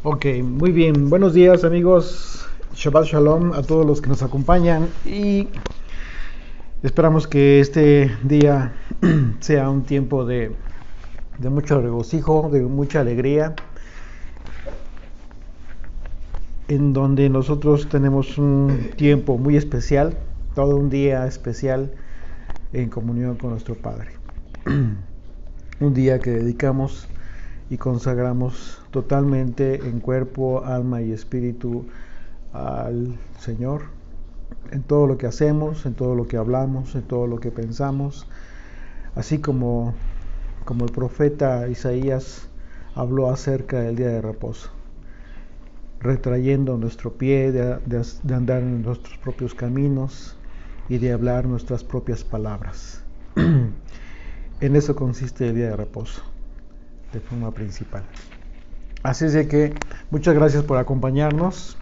Ok, muy bien. Buenos días amigos. Shabbat Shalom a todos los que nos acompañan y esperamos que este día sea un tiempo de mucho regocijo, de mucha alegría, en donde nosotros tenemos un tiempo muy especial, todo un día especial en comunión con nuestro Padre. Un día que dedicamos y consagramos totalmente en cuerpo, alma y espíritu al Señor, en todo lo que hacemos, en todo lo que hablamos, en todo lo que pensamos, así como el profeta Isaías habló acerca del día de reposo, retrayendo nuestro pie de andar en nuestros propios caminos y de hablar nuestras propias palabras. En eso consiste el día de reposo, de forma principal. Así es de que muchas gracias por acompañarnos.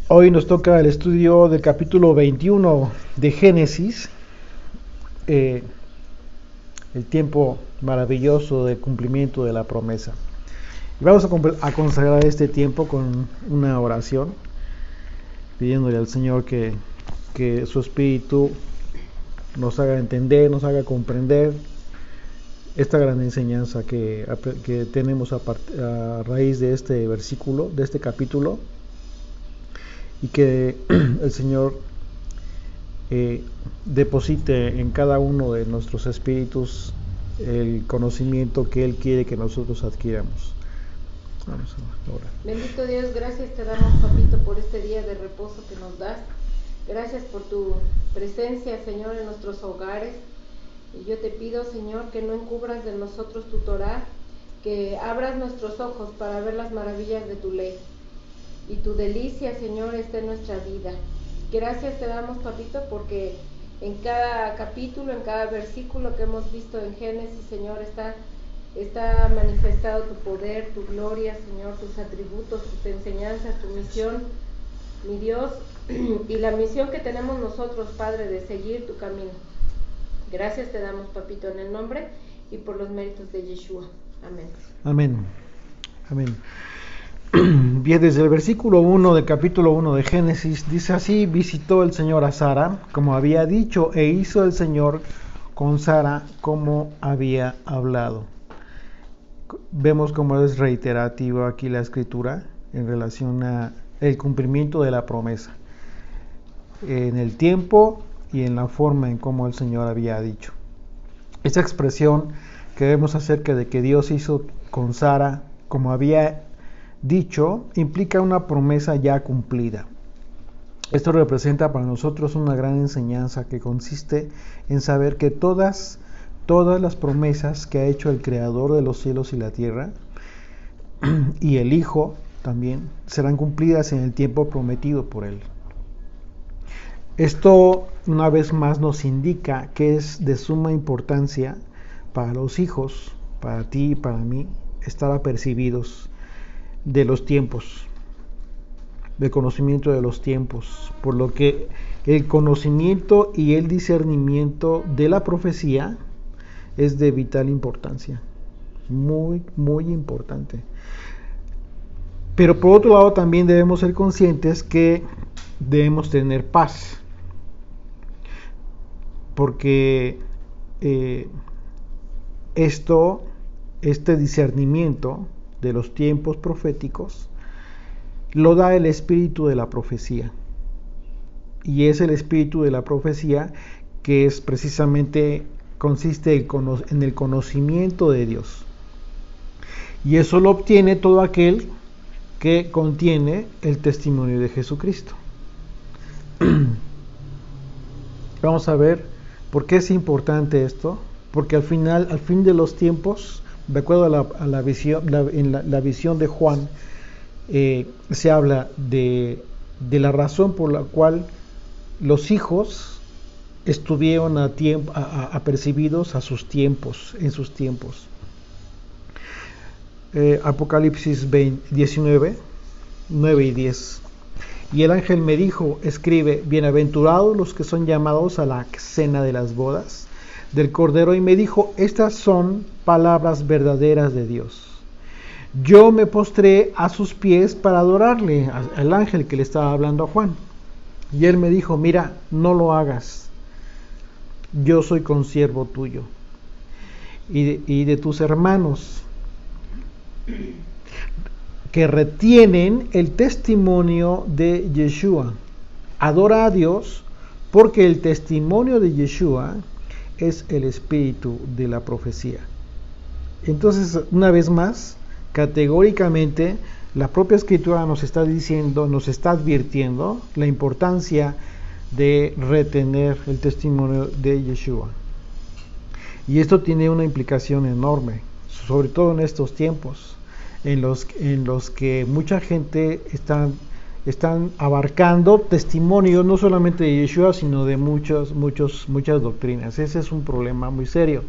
Hoy nos toca el estudio del capítulo 21 de Génesis, el tiempo maravilloso del cumplimiento de la promesa. Y vamos a consagrar este tiempo con una oración, pidiéndole al Señor que su Espíritu nos haga entender, nos haga comprender esta gran enseñanza que tenemos a raíz de este versículo, de este capítulo, y que el Señor deposite en cada uno de nuestros espíritus el conocimiento que Él quiere que nosotros adquiramos. Vamos a orar. Bendito Dios, gracias te damos, papito, por este día de reposo que nos das. Gracias por tu presencia, Señor, en nuestros hogares. Y yo te pido, Señor, que no encubras de nosotros tu Torá, que abras nuestros ojos para ver las maravillas de tu ley. Y tu delicia, Señor, está en nuestra vida. Gracias te damos, papito, porque en cada capítulo, en cada versículo que hemos visto en Génesis, Señor, está manifestado tu poder, tu gloria, Señor, tus atributos, tus enseñanzas, tu misión, mi Dios, y la misión que tenemos nosotros, Padre, de seguir tu camino. Gracias te damos, papito, en el nombre y por los méritos de Yeshua. Amén. Amén. Amén. Bien, desde el versículo 1 del capítulo 1 de Génesis, dice así: visitó el Señor a Sara, como había dicho, e hizo el Señor con Sara como había hablado. Vemos cómo es reiterativo aquí la escritura en relación a el cumplimiento de la promesa, en el tiempo y en la forma en cómo el Señor había dicho. Esta expresión que vemos acerca de que Dios hizo con Sara como había dicho, implica una promesa ya cumplida. Esto representa para nosotros una gran enseñanza que consiste en saber que todas las promesas que ha hecho el Creador de los cielos y la tierra y el Hijo también serán cumplidas en el tiempo prometido por Él. Esto una vez más nos indica que es de suma importancia para los hijos, para ti y para mí, estar apercibidos de los tiempos, del conocimiento de los tiempos, por lo que el conocimiento y el discernimiento de la profecía es de vital importancia, muy, muy importante. Pero por otro lado también debemos ser conscientes que debemos tener paz, porque este discernimiento de los tiempos proféticos lo da el espíritu de la profecía, y es el espíritu de la profecía que es precisamente consiste en el conocimiento de Dios, y eso lo obtiene todo aquel que contiene el testimonio de Jesucristo. Vamos a ver por qué es importante esto, porque al fin de los tiempos, de acuerdo a la visión de Juan, se habla de la razón por la cual los hijos estuvieron apercibidos en sus tiempos. Apocalipsis 19, 9 y 10. Y el ángel me dijo: escribe, bienaventurados los que son llamados a la cena de las bodas del Cordero. Y me dijo: estas son palabras verdaderas de Dios. yo me postré a sus pies para adorarle, al ángel que le estaba hablando a Juan. Y él me dijo, mira, no lo hagas, yo soy consiervo tuyo y de tus hermanos que retienen el testimonio de Yeshua. Adora a Dios porque el testimonio de Yeshua es el espíritu de la profecía. Entonces, una vez más, categóricamente, la propia escritura nos está diciendo, nos está advirtiendo la importancia de retener el testimonio de Yeshua. Y esto tiene una implicación enorme, sobre todo en estos tiempos, en los que mucha gente están abarcando testimonios no solamente de Yeshua, sino de muchas doctrinas. Ese es un problema muy serio.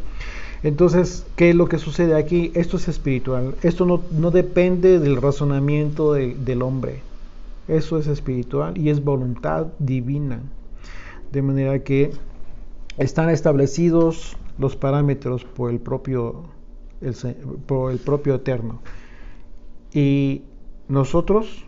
Entonces, ¿qué es lo que sucede aquí? Esto es espiritual. Esto no depende del razonamiento del hombre. Eso es espiritual y es voluntad divina. De manera que están establecidos los parámetros por el propio Eterno. Y nosotros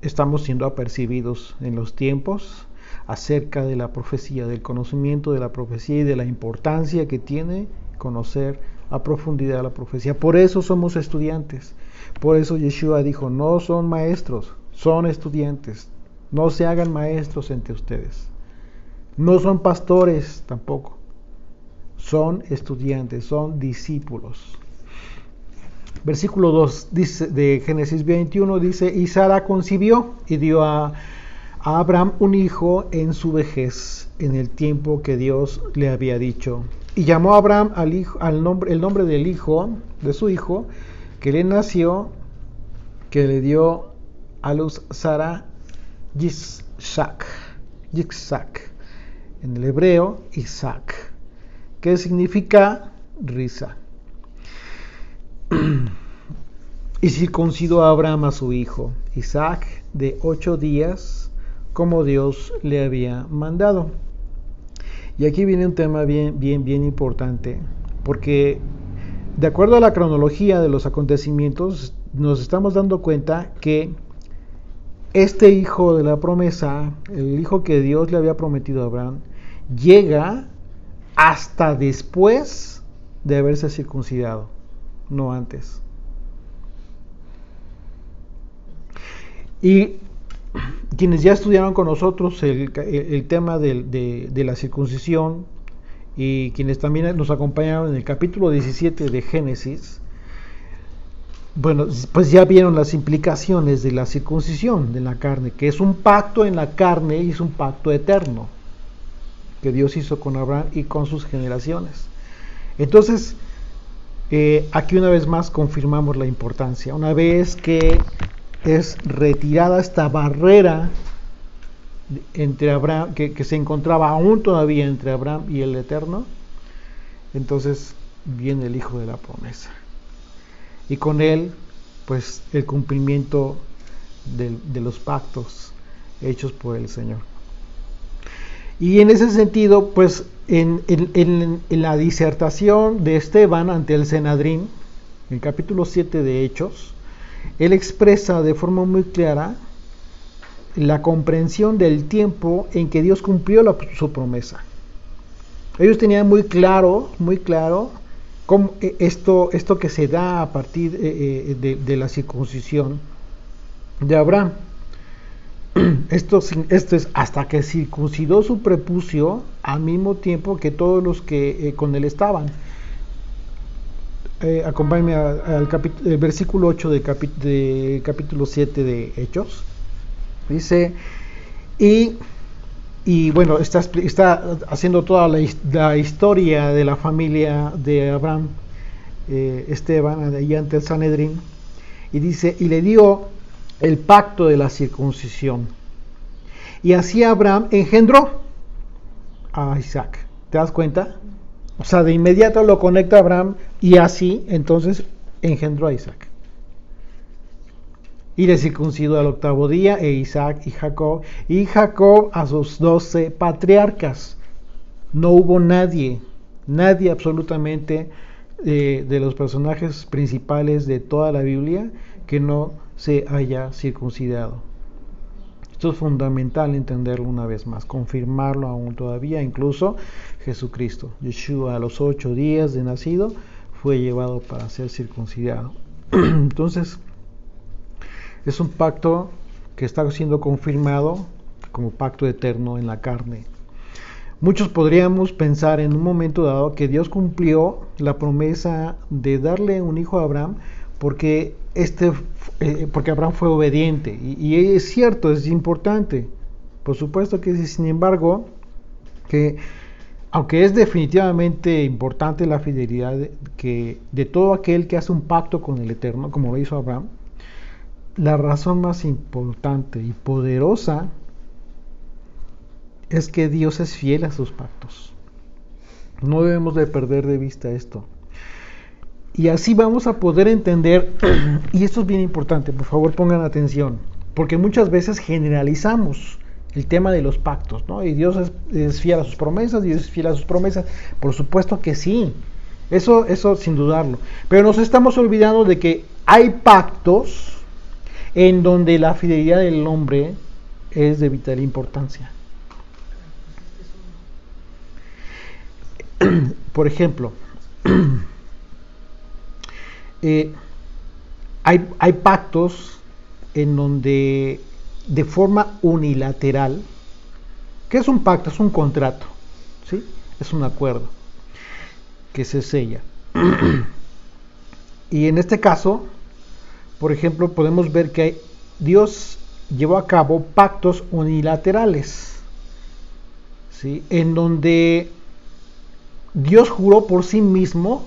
estamos siendo apercibidos en los tiempos acerca de la profecía, del conocimiento de la profecía y de la importancia que tiene conocer a profundidad la profecía. Por eso somos estudiantes. Por eso Yeshua dijo, no son maestros, son estudiantes. No se hagan maestros entre ustedes. No son pastores tampoco. Son estudiantes, son discípulos. Versículo 2 dice, de Génesis 21 dice, y Sara concibió y dio a Abraham un hijo en su vejez, en el tiempo que Dios le había dicho. Y llamó a Abraham el nombre del hijo, de su hijo, que le nació, que le dio a luz Sara, Yitzhak, en el hebreo Isaac, que significa risa. Y circuncidó a Abraham a su hijo Isaac de 8 días, como Dios le había mandado. Y aquí viene un tema bien importante, porque de acuerdo a la cronología de los acontecimientos, nos estamos dando cuenta que este hijo de la promesa, el hijo que Dios le había prometido a Abraham, llega hasta después de haberse circuncidado, no antes. Y quienes ya estudiaron con nosotros el tema de la circuncisión y quienes también nos acompañaron en el capítulo 17 de Génesis, bueno, pues ya vieron las implicaciones de la circuncisión de la carne, que es un pacto en la carne y es un pacto eterno que Dios hizo con Abraham y con sus generaciones. Entonces, aquí una vez más confirmamos la importancia. Una vez que es retirada esta barrera entre Abraham, que se encontraba aún todavía entre Abraham y el Eterno, entonces viene el Hijo de la promesa. Y con él, pues, el cumplimiento de los pactos hechos por el Señor. Y en ese sentido, pues, en la disertación de Esteban ante el Sanedrín, en el capítulo 7 de Hechos, él expresa de forma muy clara la comprensión del tiempo en que Dios cumplió su promesa. Ellos tenían muy claro cómo esto que se da a partir de la circuncisión de Abraham. Esto es hasta que circuncidó su prepucio al mismo tiempo que todos los que con él estaban. Acompáñenme al versículo 8 de capítulo 7 de Hechos. Dice, y bueno, está haciendo toda la historia de la familia de Abraham, Esteban, ahí ante el Sanedrín, y dice, y le dio el pacto de la circuncisión. Y así Abraham engendró a Isaac. ¿Te das cuenta? O sea, de inmediato lo conecta a Abraham y así entonces engendró a Isaac. Y le circuncidó al 8º día Isaac y Jacob a sus 12 patriarcas. No hubo nadie absolutamente de los personajes principales de toda la Biblia que no se haya circuncidado. Esto es fundamental entenderlo una vez más, confirmarlo aún todavía. Incluso Jesucristo, Yeshua, a los 8 días de nacido, fue llevado para ser circuncidado. Entonces, es un pacto que está siendo confirmado como pacto eterno en la carne. Muchos podríamos pensar en un momento dado que Dios cumplió la promesa de darle un hijo a Abraham porque Abraham fue obediente. Y es cierto, es importante. Por supuesto que sí. Sin embargo, que aunque es definitivamente importante la fidelidad de todo aquel que hace un pacto con el Eterno, como lo hizo Abraham, la razón más importante y poderosa es que Dios es fiel a sus pactos. No debemos de perder de vista esto. Y así vamos a poder entender, y esto es bien importante, por favor pongan atención, porque muchas veces generalizamos el tema de los pactos, ¿no? Y Dios es fiel a sus promesas, Dios es fiel a sus promesas. Por supuesto que sí, eso sin dudarlo. Pero nos estamos olvidando de que hay pactos en donde la fidelidad del hombre es de vital importancia. Por ejemplo, hay pactos en donde de forma unilateral, ¿qué es un pacto? Es un contrato, ¿sí? Es un acuerdo que se sella. Y en este caso, por ejemplo, podemos ver que Dios llevó a cabo pactos unilaterales, ¿sí? En donde Dios juró por sí mismo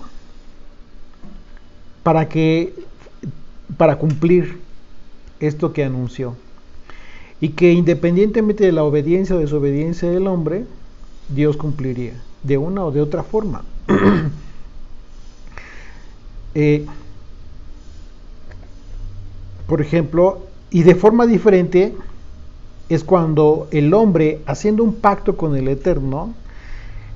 para cumplir esto que anunció, y que independientemente de la obediencia o desobediencia del hombre, Dios cumpliría de una o de otra forma. Por ejemplo, y de forma diferente es cuando el hombre, haciendo un pacto con el Eterno,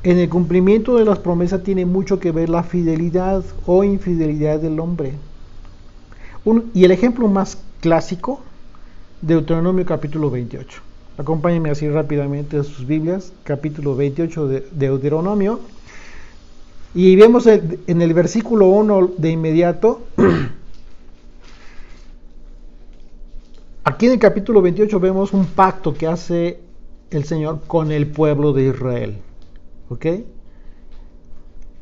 en el cumplimiento de las promesas tiene mucho que ver la fidelidad o infidelidad del hombre. Y el ejemplo más clásico, Deuteronomio capítulo 28. Acompáñenme así rápidamente a sus Biblias, capítulo 28 de Deuteronomio. Y vemos en el versículo 1 de inmediato. Aquí en el capítulo 28 vemos un pacto que hace el Señor con el pueblo de Israel. ¿Ok?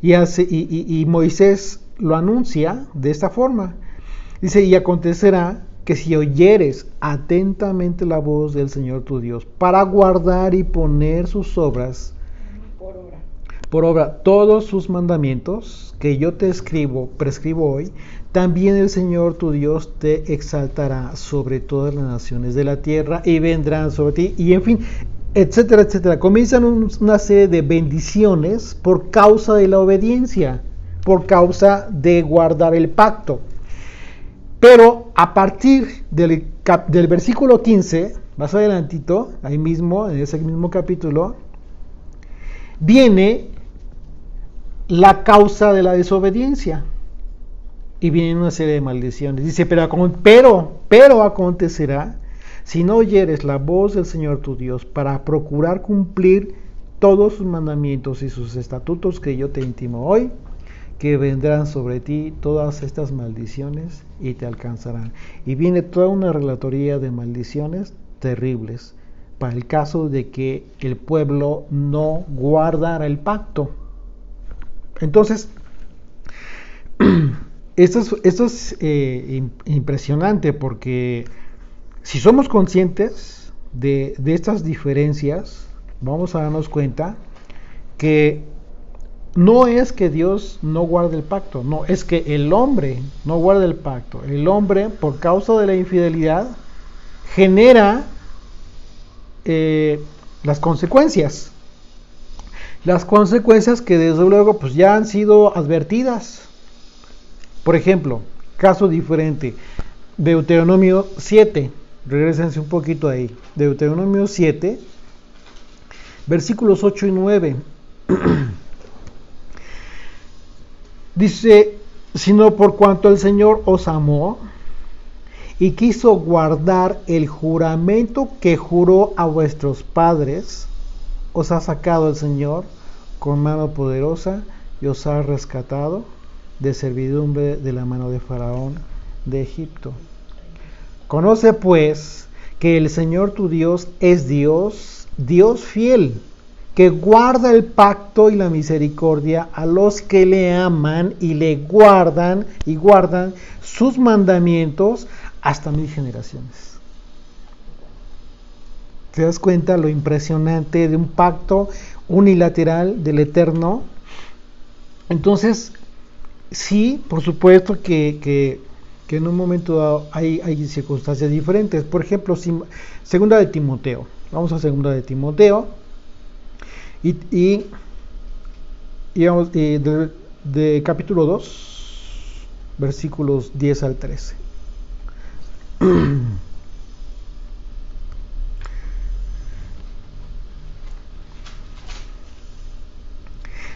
Y Moisés lo anuncia de esta forma. Dice, y acontecerá que si oyeres atentamente la voz del Señor tu Dios, para guardar y poner sus obras por obra todos sus mandamientos que yo te prescribo hoy, también el Señor tu Dios te exaltará sobre todas las naciones de la tierra y vendrán sobre ti, y en fin, etcétera, etcétera. Comienzan una serie de bendiciones por causa de la obediencia, por causa de guardar el pacto. Pero a partir del versículo 15, más adelantito, ahí mismo, en ese mismo capítulo, viene la causa de la desobediencia. Y viene una serie de maldiciones. Dice, pero acontecerá, si no oyeres la voz del Señor tu Dios, para procurar cumplir todos sus mandamientos y sus estatutos que yo te intimo hoy, que vendrán sobre ti todas estas maldiciones y te alcanzarán. Y viene toda una relatoría de maldiciones terribles para el caso de que el pueblo no guardara el pacto. Entonces, esto es impresionante, porque si somos conscientes de estas diferencias, vamos a darnos cuenta que no es que Dios no guarde el pacto, no, es que el hombre no guarda el pacto. El hombre, por causa de la infidelidad, genera las consecuencias. Las consecuencias que desde luego pues ya han sido advertidas. Por ejemplo, caso diferente, Deuteronomio 7, regrésense un poquito ahí, Deuteronomio 7, versículos 8 y 9. Dice, sino por cuanto el Señor os amó y quiso guardar el juramento que juró a vuestros padres, os ha sacado el Señor con mano poderosa y os ha rescatado de servidumbre de la mano de Faraón de Egipto. Conoce pues que el Señor tu Dios es Dios, Dios fiel, que guarda el pacto y la misericordia a los que le aman y le guardan sus mandamientos hasta 1000 generaciones. ¿Te das cuenta lo impresionante de un pacto unilateral del Eterno? Entonces, sí, por supuesto que en un momento dado hay circunstancias diferentes. Por ejemplo, segunda de Timoteo. Vamos a segunda de Timoteo. Y vamos de capítulo 2, versículos 10 al 13.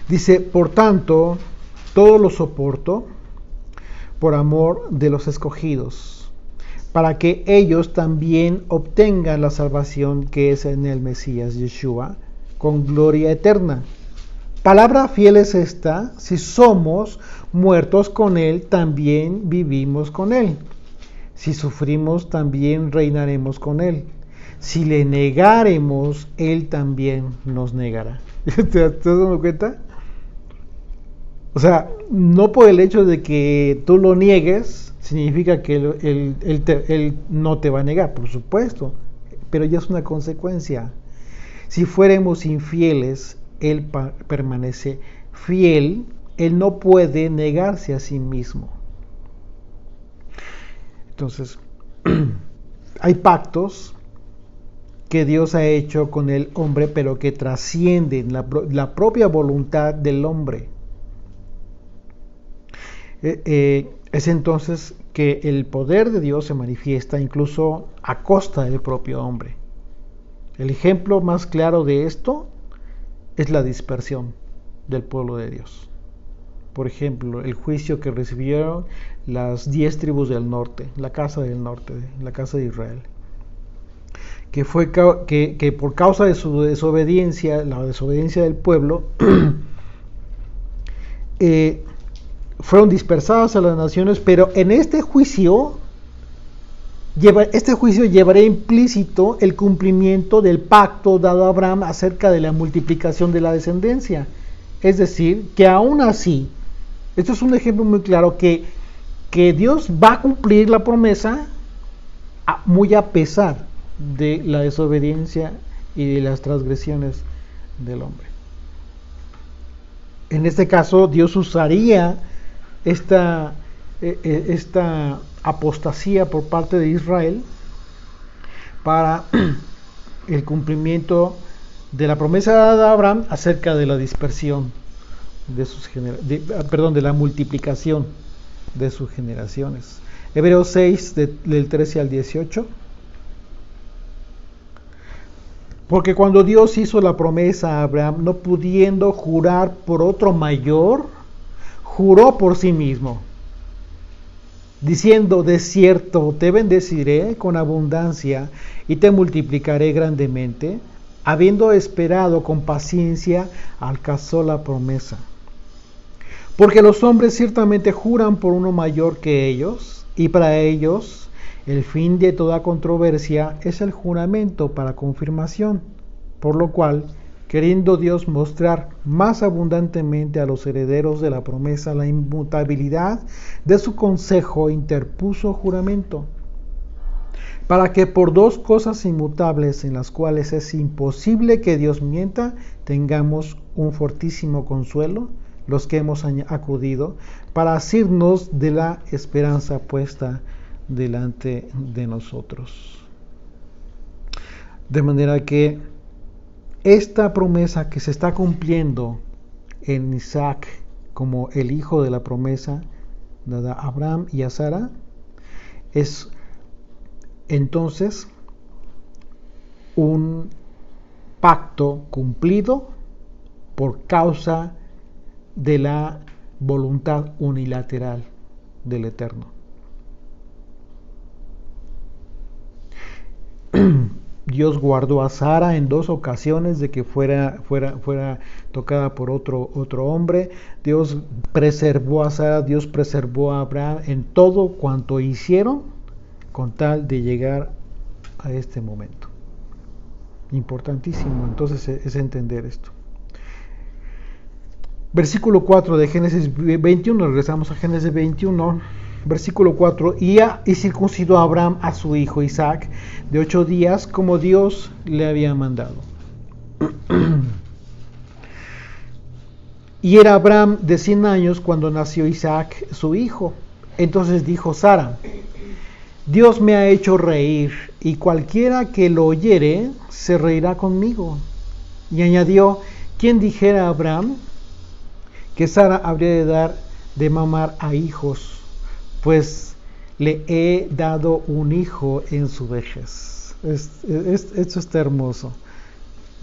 Dice, por tanto, todo lo soporto por amor de los escogidos, para que ellos también obtengan la salvación que es en el Mesías Yeshua, con gloria eterna. Palabra fiel es esta: si somos muertos con Él, también vivimos con Él. Si sufrimos, también reinaremos con Él. Si le negaremos, Él también nos negará. ¿Te has dado cuenta? O sea, no por el hecho de que tú lo niegues, significa que él no te va a negar, por supuesto, pero ya es una consecuencia. Si fuéramos infieles, Él permanece fiel, Él no puede negarse a sí mismo. Entonces, hay pactos que Dios ha hecho con el hombre, pero que trascienden la propia voluntad del hombre. Es entonces que el poder de Dios se manifiesta incluso a costa del propio hombre. El ejemplo más claro de esto es la dispersión del pueblo de Dios. Por ejemplo, el juicio que recibieron las 10 tribus del norte, la casa del norte, la casa de Israel, que fue que por causa de su desobediencia, la desobediencia del pueblo, fueron dispersadas a las naciones, pero en este juicio llevará implícito el cumplimiento del pacto dado a Abraham acerca de la multiplicación de la descendencia. Es decir, que aún así, esto es un ejemplo muy claro, que Dios va a cumplir la promesa muy a pesar de la desobediencia y de las transgresiones del hombre. En este caso, Dios usaría esta apostasía por parte de Israel para el cumplimiento de la promesa de Abraham acerca de la dispersión de la multiplicación de sus generaciones. Hebreos 6 del 13 al 18. Porque cuando Dios hizo la promesa a Abraham, no pudiendo jurar por otro mayor, juró por sí mismo, diciendo: de cierto te bendeciré con abundancia y te multiplicaré grandemente. Habiendo esperado con paciencia, alcanzó la promesa. Porque los hombres ciertamente juran por uno mayor que ellos, y para ellos el fin de toda controversia es el juramento para confirmación, por lo cual, queriendo Dios mostrar más abundantemente a los herederos de la promesa la inmutabilidad de su consejo, interpuso juramento, para que por dos cosas inmutables en las cuales es imposible que Dios mienta, tengamos un fortísimo consuelo los que hemos acudido para asirnos de la esperanza puesta delante de nosotros. De manera que esta promesa que se está cumpliendo en Isaac como el hijo de la promesa dada a Abraham y a Sara es entonces un pacto cumplido por causa de la voluntad unilateral del Eterno. Dios guardó a Sara en 2 ocasiones de que fuera tocada por otro hombre. Dios preservó a Sara, Dios preservó a Abraham en todo cuanto hicieron con tal de llegar a este momento. Importantísimo entonces es entender esto. Versículo 4 de Génesis 21, regresamos a Génesis 21, versículo 4, y circuncidó a Abraham a su hijo Isaac de 8 días como Dios le había mandado. Y era Abraham de 100 años cuando nació Isaac su hijo. Entonces dijo Sara: Dios me ha hecho reír, y cualquiera que lo oyere se reirá conmigo. Y añadió: ¿quién dijera a Abraham que Sara habría de dar de mamar a hijos? Pues le he dado un hijo en su vejez. Esto está hermoso.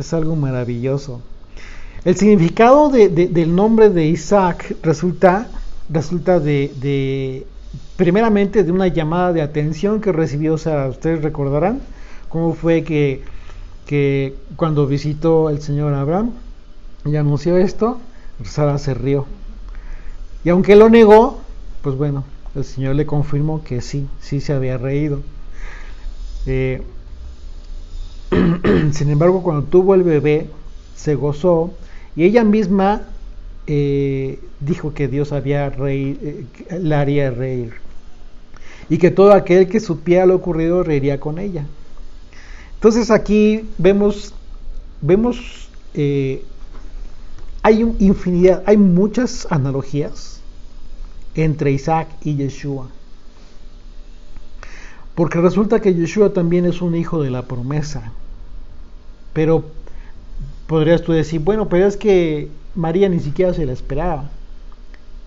Es algo maravilloso. El significado del nombre de Isaac resulta primeramente de una llamada de atención que recibió Sara. Ustedes recordarán cómo fue que cuando visitó el Señor a Abraham y anunció esto, Sara se rió. Y aunque lo negó, pues bueno, el Señor le confirmó que sí se había reído. Sin embargo, cuando tuvo el bebé, se gozó y ella misma dijo que Dios la haría reír y que todo aquel que supiera lo ocurrido reiría con ella. Entonces aquí vemos hay muchas analogías entre Isaac y Yeshua, porque resulta que Yeshua también es un hijo de la promesa. Pero podrías tú decir, bueno, pero es que María ni siquiera se la esperaba.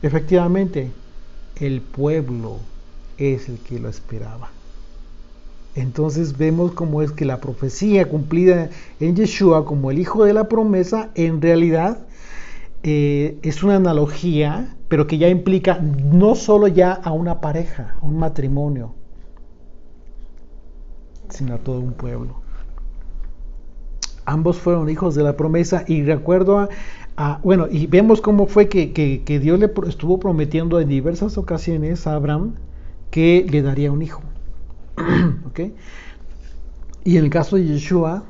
Efectivamente, el pueblo es el que lo esperaba. Entonces vemos cómo es que la profecía cumplida en Yeshua como el hijo de la promesa en realidad es una analogía, pero que ya implica no solo ya a una pareja, a un matrimonio, sino a todo un pueblo. Ambos fueron hijos de la promesa, y de acuerdo y vemos cómo fue que Dios le estuvo prometiendo en diversas ocasiones a Abraham que le daría un hijo. ¿Okay? Y en el caso de Yeshua,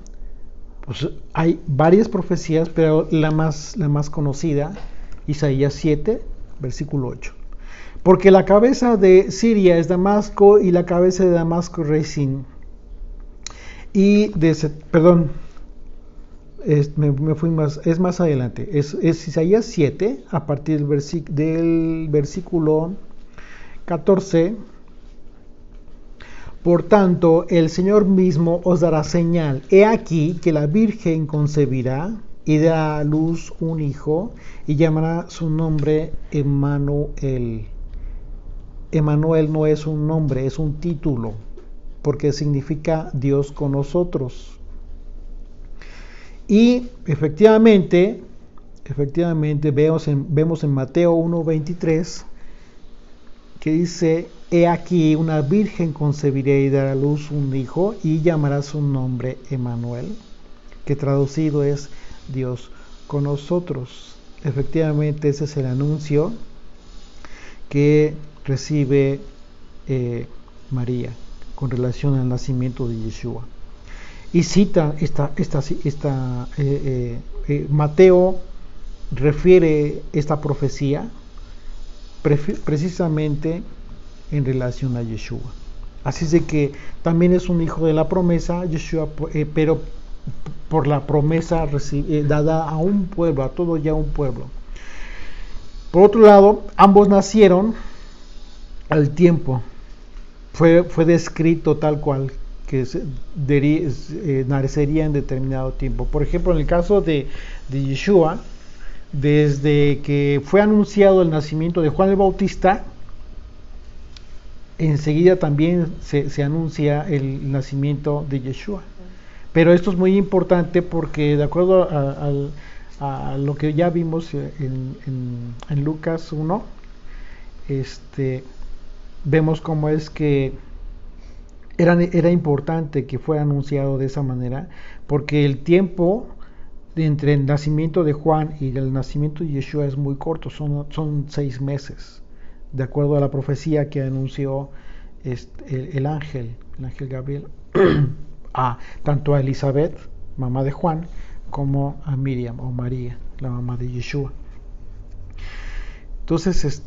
pues hay varias profecías, pero la más conocida, Isaías 7, versículo 8. Porque la cabeza de Siria es Damasco, y la cabeza de Damasco Rezín. Me fui más, es más adelante, es Isaías 7, a partir del versículo 14. Por tanto, el Señor mismo os dará señal. He aquí que la Virgen concebirá y dará a luz un hijo, y llamará su nombre Emmanuel. Emmanuel no es un nombre, es un título, porque significa Dios con nosotros. Y efectivamente vemos en Mateo 1:23 que dice: he aquí una virgen concebirá y dará a luz un hijo, y llamará su nombre Emmanuel, que traducido es Dios con nosotros. Efectivamente, ese es el anuncio que recibe María con relación al nacimiento de Yeshua. Y cita Mateo refiere esta profecía precisamente en relación a Yeshua. Así es de que también es un hijo de la promesa, Yeshua, pero por la promesa dada a un pueblo, a todo ya un pueblo. Por otro lado, ambos nacieron al tiempo. Fue descrito tal cual, que nacería en determinado tiempo. Por ejemplo, en el caso de Yeshua, desde que fue anunciado el nacimiento de Juan el Bautista, enseguida también se anuncia el nacimiento de Yeshua. Pero esto es muy importante porque de acuerdo a lo que ya vimos en Lucas 1, vemos cómo es que era importante que fuera anunciado de esa manera, porque el tiempo entre el nacimiento de Juan y el nacimiento de Yeshua es muy corto, son 6 meses, de acuerdo a la profecía que anunció el ángel Gabriel, tanto a Elizabeth, mamá de Juan, como a Miriam o María, la mamá de Yeshua. Entonces,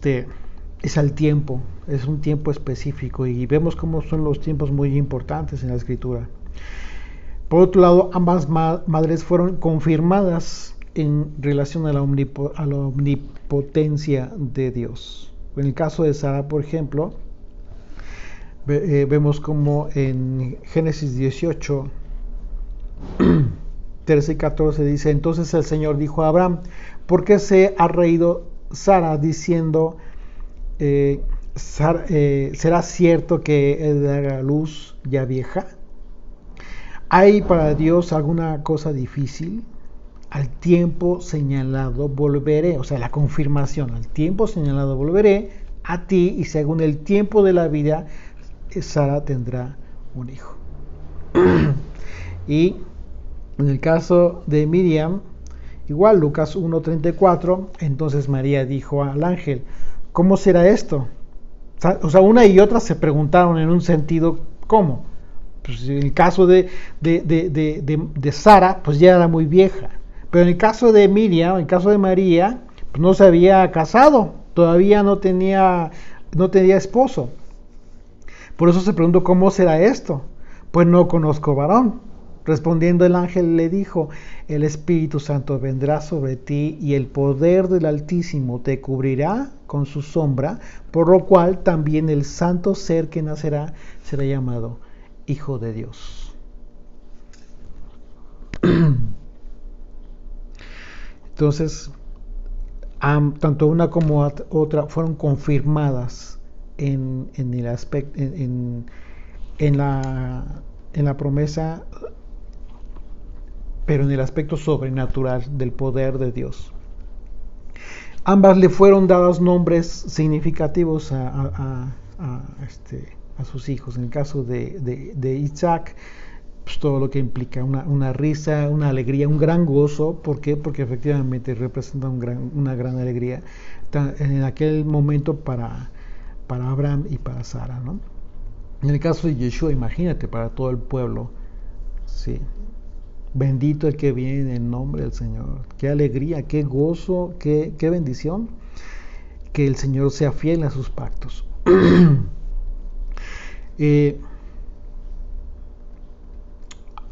es al tiempo, es un tiempo específico, y vemos cómo son los tiempos muy importantes en la escritura. Por otro lado, ambas madres fueron confirmadas en relación a la omnipotencia de Dios. En el caso de Sara, por ejemplo, vemos como en Génesis 18, 13 y 14 dice: entonces el Señor dijo a Abraham: ¿por qué se ha reído Sara diciendo, será cierto que he de dar a luz ya vieja? ¿Hay para Dios alguna cosa difícil? Al tiempo señalado volveré, o sea, la confirmación, al tiempo señalado volveré a ti, y según el tiempo de la vida, Sara tendrá un hijo. Y en el caso de Miriam, igual, Lucas 1:34, entonces María dijo al ángel: ¿cómo será esto? O sea, una y otra se preguntaron en un sentido, ¿cómo? Pues en el caso de Sara, pues ya era muy vieja. Pero en el caso de Miriam, en el caso de María, pues no se había casado, todavía no tenía esposo. Por eso se preguntó: ¿cómo será esto? Pues no conozco varón. Respondiendo el ángel le dijo: el Espíritu Santo vendrá sobre ti, y el poder del Altísimo te cubrirá con su sombra, por lo cual también el santo ser que nacerá será llamado Hijo de Dios. Entonces, tanto una como otra fueron confirmadas en el aspecto, en la promesa, pero en el aspecto sobrenatural del poder de Dios. Ambas le fueron dados nombres significativos a sus hijos. En el caso de Isaac, pues todo lo que implica una risa, una alegría, un gran gozo. ¿Por qué? Porque efectivamente representa una gran alegría en aquel momento para Abraham y para Sara, ¿no? En el caso de Yeshua, imagínate, para todo el pueblo, sí. Bendito el que viene en el nombre del Señor. Qué alegría, qué gozo, qué bendición. Que el Señor sea fiel a sus pactos.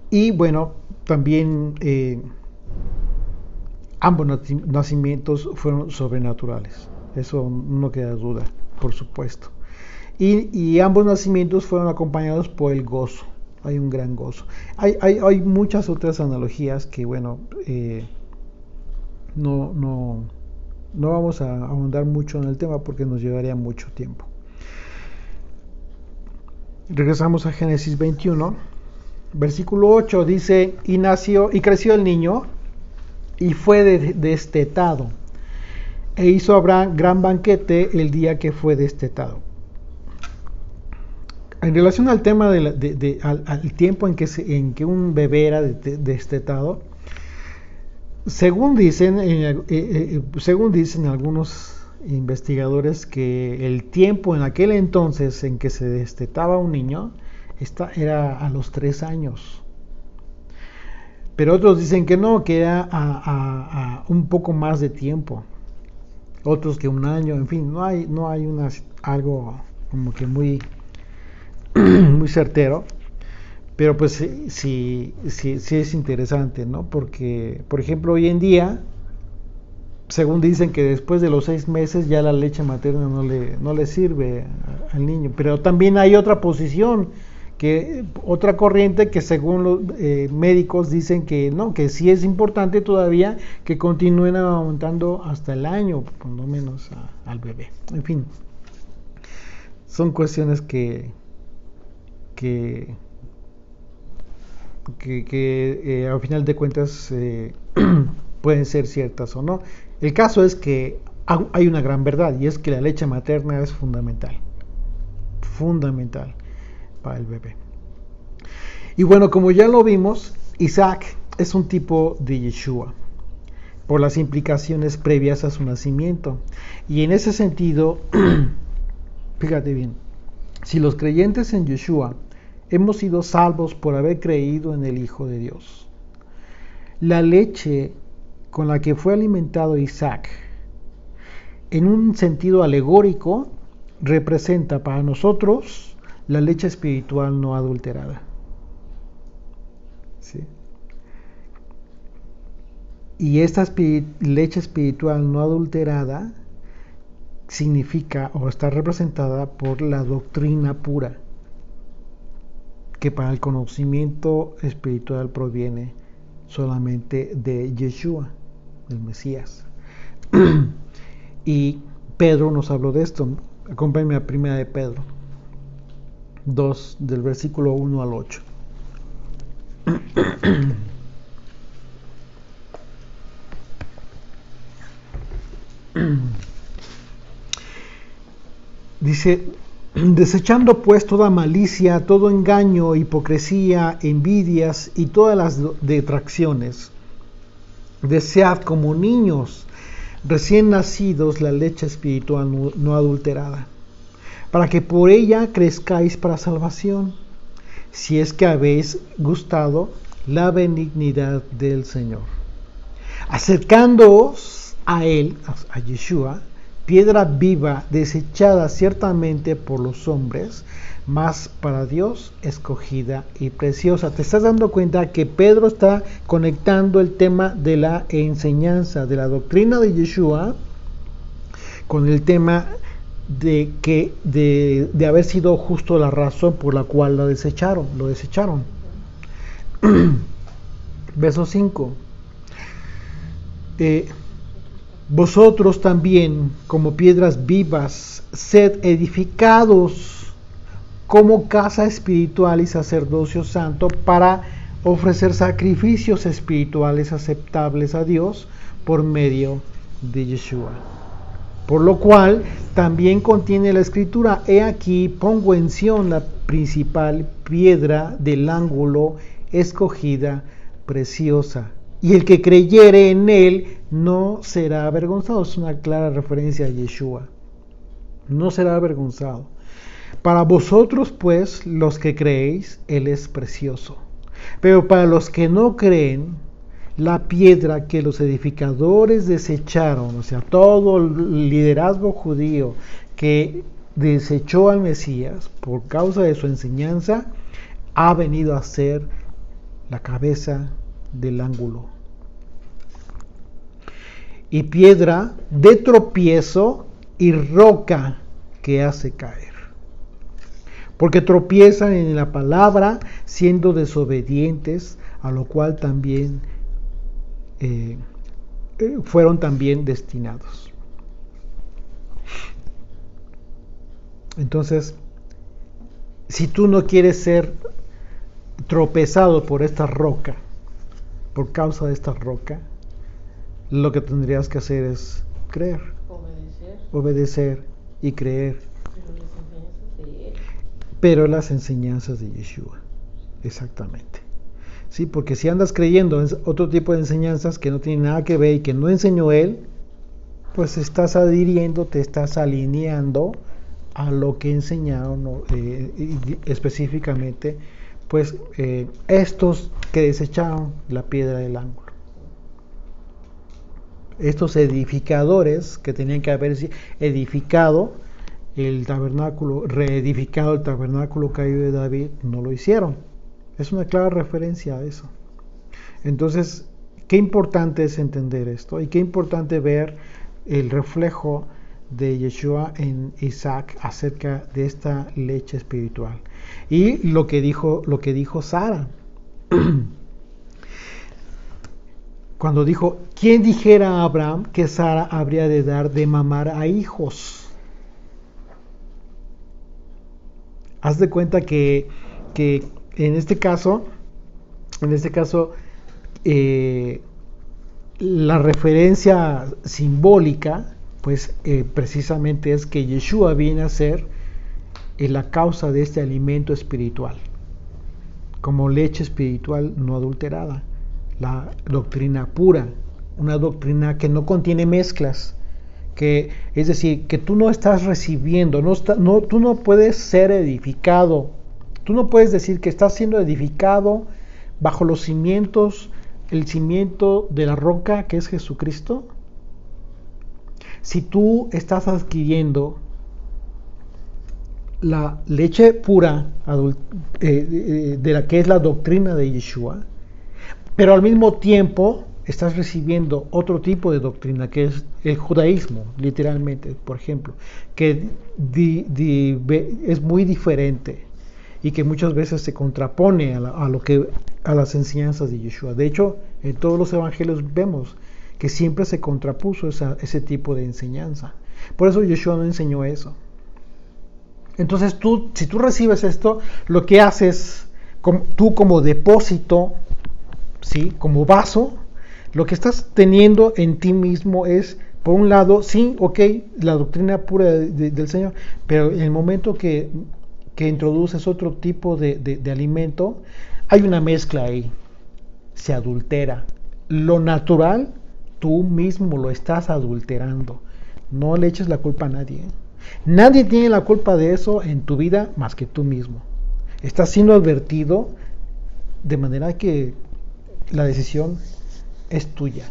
Y bueno, también ambos nacimientos fueron sobrenaturales. Eso no queda duda, por supuesto. Y ambos nacimientos fueron acompañados por el gozo. Hay un gran gozo. Hay muchas otras analogías que, bueno, no vamos a ahondar mucho en el tema porque nos llevaría mucho tiempo. Regresamos a Génesis 21, versículo 8, dice: y creció el niño y fue destetado, e hizo Abraham gran banquete el día que fue destetado. En relación al tema al tiempo en que un bebé era destetado, según dicen algunos investigadores, que el tiempo en aquel entonces en que se destetaba un niño era a los 3 años. Pero otros dicen que no, que era a un poco más de tiempo. Otros que 1 año, en fin, no hay algo como que muy certero, pero pues sí es interesante, ¿no? Porque, por ejemplo, hoy en día, según dicen que después de los 6 meses ya la leche materna no le sirve al niño, pero también hay otra posición, otra corriente que según los médicos dicen que no, que sí es importante todavía que continúen aumentando hasta el año, por lo menos al bebé. En fin, son cuestiones que al final de cuentas pueden ser ciertas o no. El caso es que hay una gran verdad, y es que la leche materna es fundamental para el bebé. Y bueno, como ya lo vimos, Isaac es un tipo de Yeshua por las implicaciones previas a su nacimiento. Y en ese sentido, fíjate bien, si los creyentes en Yeshua hemos sido salvos por haber creído en el Hijo de Dios, la leche con la que fue alimentado Isaac, en un sentido alegórico, representa para nosotros la leche espiritual no adulterada. ¿Sí? Y esta leche espiritual no adulterada significa o está representada por la doctrina pura, que para el conocimiento espiritual proviene solamente de Yeshua, el Mesías. Y Pedro nos habló de esto. Acompáñenme a 1 de Pedro 2, del versículo 1 al 8. Dice: desechando pues toda malicia, todo engaño, hipocresía, envidias y todas las detracciones, desead como niños recién nacidos la leche espiritual no adulterada, para que por ella crezcáis para salvación, si es que habéis gustado la benignidad del Señor, acercándoos a Él, a Yeshua, piedra viva, desechada ciertamente por los hombres, mas para Dios escogida y preciosa. ¿Te estás dando cuenta que Pedro está conectando el tema de la enseñanza, de la doctrina de Yeshua, con el tema de haber sido justo la razón por la cual lo desecharon? Verso 5. Vosotros también, como piedras vivas, sed edificados como casa espiritual y sacerdocio santo, para ofrecer sacrificios espirituales aceptables a Dios por medio de Yeshua. Por lo cual también contiene la escritura: he aquí pongo en Sión la principal piedra del ángulo, escogida, preciosa, y el que creyere en él no será avergonzado. Es una clara referencia a Yeshua. No será avergonzado. Para vosotros, pues, los que creéis, él es precioso. Pero para los que no creen, la piedra que los edificadores desecharon, o sea, todo el liderazgo judío que desechó al Mesías por causa de su enseñanza, ha venido a ser la cabeza del ángulo. Y piedra de tropiezo y roca que hace caer. Porque tropiezan en la palabra, siendo desobedientes, a lo cual también fueron también destinados. Entonces, si tú no quieres ser tropezado por esta roca, por causa de esta roca, lo que tendrías que hacer es creer, obedecer y creer. Pero las enseñanzas de Yeshua, exactamente. Sí, porque si andas creyendo en otro tipo de enseñanzas que no tienen nada que ver y que no enseñó él, pues estás adhiriendo, te estás alineando a lo que enseñaron, específicamente, pues estos que desecharon la piedra del ángulo. Estos edificadores que tenían que haber edificado el tabernáculo, reedificado el tabernáculo caído de David, no lo hicieron. Es una clara referencia a eso. Entonces, qué importante es entender esto y qué importante ver el reflejo de Yeshua en Isaac acerca de esta leche espiritual. Y lo que dijo Sara. Cuando dijo: ¿quién dijera a Abraham que Sara habría de dar de mamar a hijos? Haz de cuenta que en este caso la referencia simbólica, pues precisamente es que Yeshua viene a ser la causa de este alimento espiritual, como leche espiritual no adulterada, la doctrina pura, una doctrina que no contiene mezclas, que es decir, que tú no estás recibiendo, tú no puedes ser edificado, tú no puedes decir que estás siendo edificado bajo los cimientos, el cimiento de la roca que es Jesucristo. Si tú estás adquiriendo la leche pura de la que es la doctrina de Yeshua, pero al mismo tiempo estás recibiendo otro tipo de doctrina que es el judaísmo, literalmente, por ejemplo, que es muy diferente y que muchas veces se contrapone a las enseñanzas de Yeshua. De hecho, en todos los evangelios vemos que siempre se contrapuso ese tipo de enseñanza. Por eso Yeshua no enseñó eso. Entonces si tú recibes esto, lo que haces tú como depósito, ¿sí? Como vaso, lo que estás teniendo en ti mismo es, por un lado, sí, ok, la doctrina pura del Señor, pero en el momento que introduces otro tipo de alimento, hay una mezcla ahí, se adultera. Lo natural, tú mismo lo estás adulterando. No le eches la culpa a nadie. Nadie tiene la culpa de eso en tu vida más que tú mismo. Estás siendo advertido de manera que la decisión es tuya.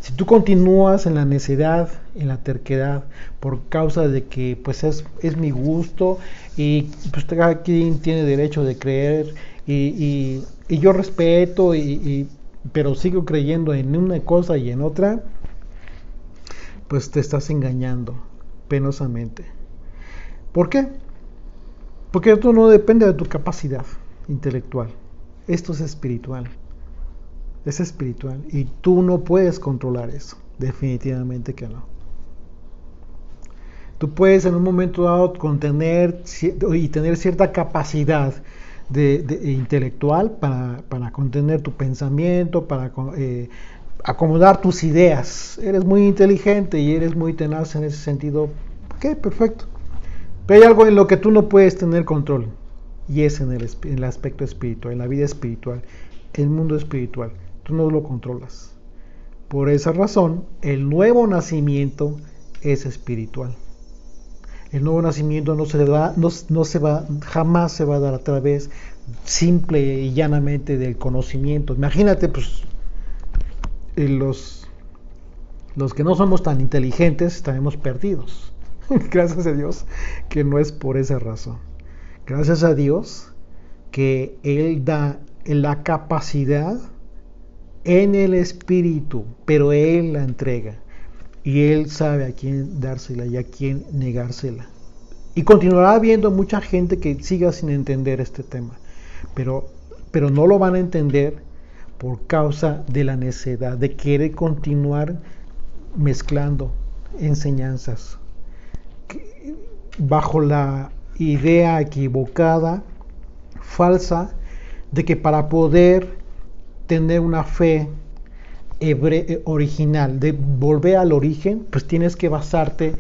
Si tú continúas en la necedad, en la terquedad, por causa de que pues es mi gusto y pues cada quien tiene derecho de creer y yo respeto pero sigo creyendo en una cosa y en otra, pues te estás engañando penosamente. ¿Por qué? Porque esto no depende de tu capacidad intelectual. Esto es espiritual. Es espiritual y tú no puedes controlar eso, definitivamente que no. Tú puedes en un momento dado tener cierta capacidad intelectual para contener tu pensamiento, para acomodar tus ideas. Eres muy inteligente y eres muy tenaz en ese sentido. Ok, perfecto. Pero hay algo en lo que tú no puedes tener control y es en el aspecto espiritual, en la vida espiritual, el mundo espiritual. Tú no lo controlas. Por esa razón, el nuevo nacimiento es espiritual. El nuevo nacimiento jamás se va a dar a través simple y llanamente del conocimiento. Imagínate, pues, los que no somos tan inteligentes estaremos perdidos. Gracias a Dios que no es por esa razón. Gracias a Dios que Él da la capacidad en el Espíritu, pero Él la entrega y Él sabe a quién dársela y a quién negársela. Y continuará habiendo mucha gente que siga sin entender este tema, pero no lo van a entender por causa de la necedad, de querer continuar mezclando enseñanzas bajo la idea equivocada, falsa, de que para poder tener una fe original, de volver al origen, pues tienes que basarte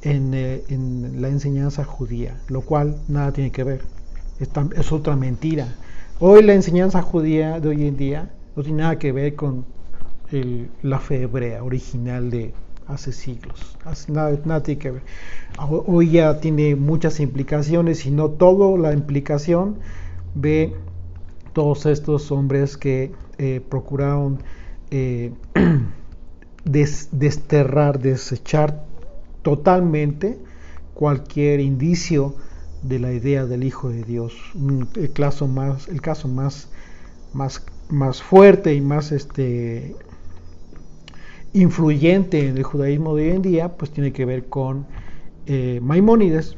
en la enseñanza judía, lo cual nada tiene que ver, es otra mentira. Hoy la enseñanza judía de hoy en día no tiene nada que ver con la fe hebrea original de hace siglos, nada tiene que ver. Hoy ya tiene muchas implicaciones y no toda la implicación ve todos estos hombres que procuraron desechar totalmente cualquier indicio de la idea del Hijo de Dios. El caso más fuerte y más influyente en el judaísmo de hoy en día, pues tiene que ver con Maimónides,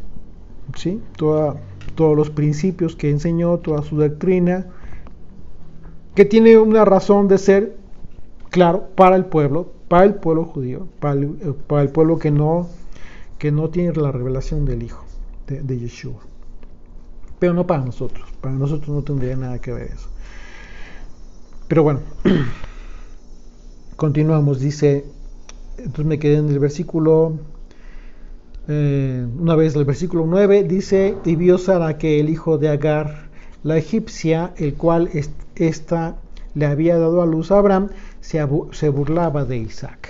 ¿sí? Todos los principios que enseñó, toda su doctrina, que tiene una razón de ser, claro, para el pueblo judío, para el pueblo que no tiene la revelación del Hijo, de Yeshua. Pero no para nosotros no tendría nada que ver eso. Pero bueno, Continuamos, dice, entonces me quedé en el versículo, una vez el versículo 9, dice, y vio Sara que el hijo de Agar, la egipcia, el cual ésta le había dado a luz a Abraham, se burlaba de Isaac.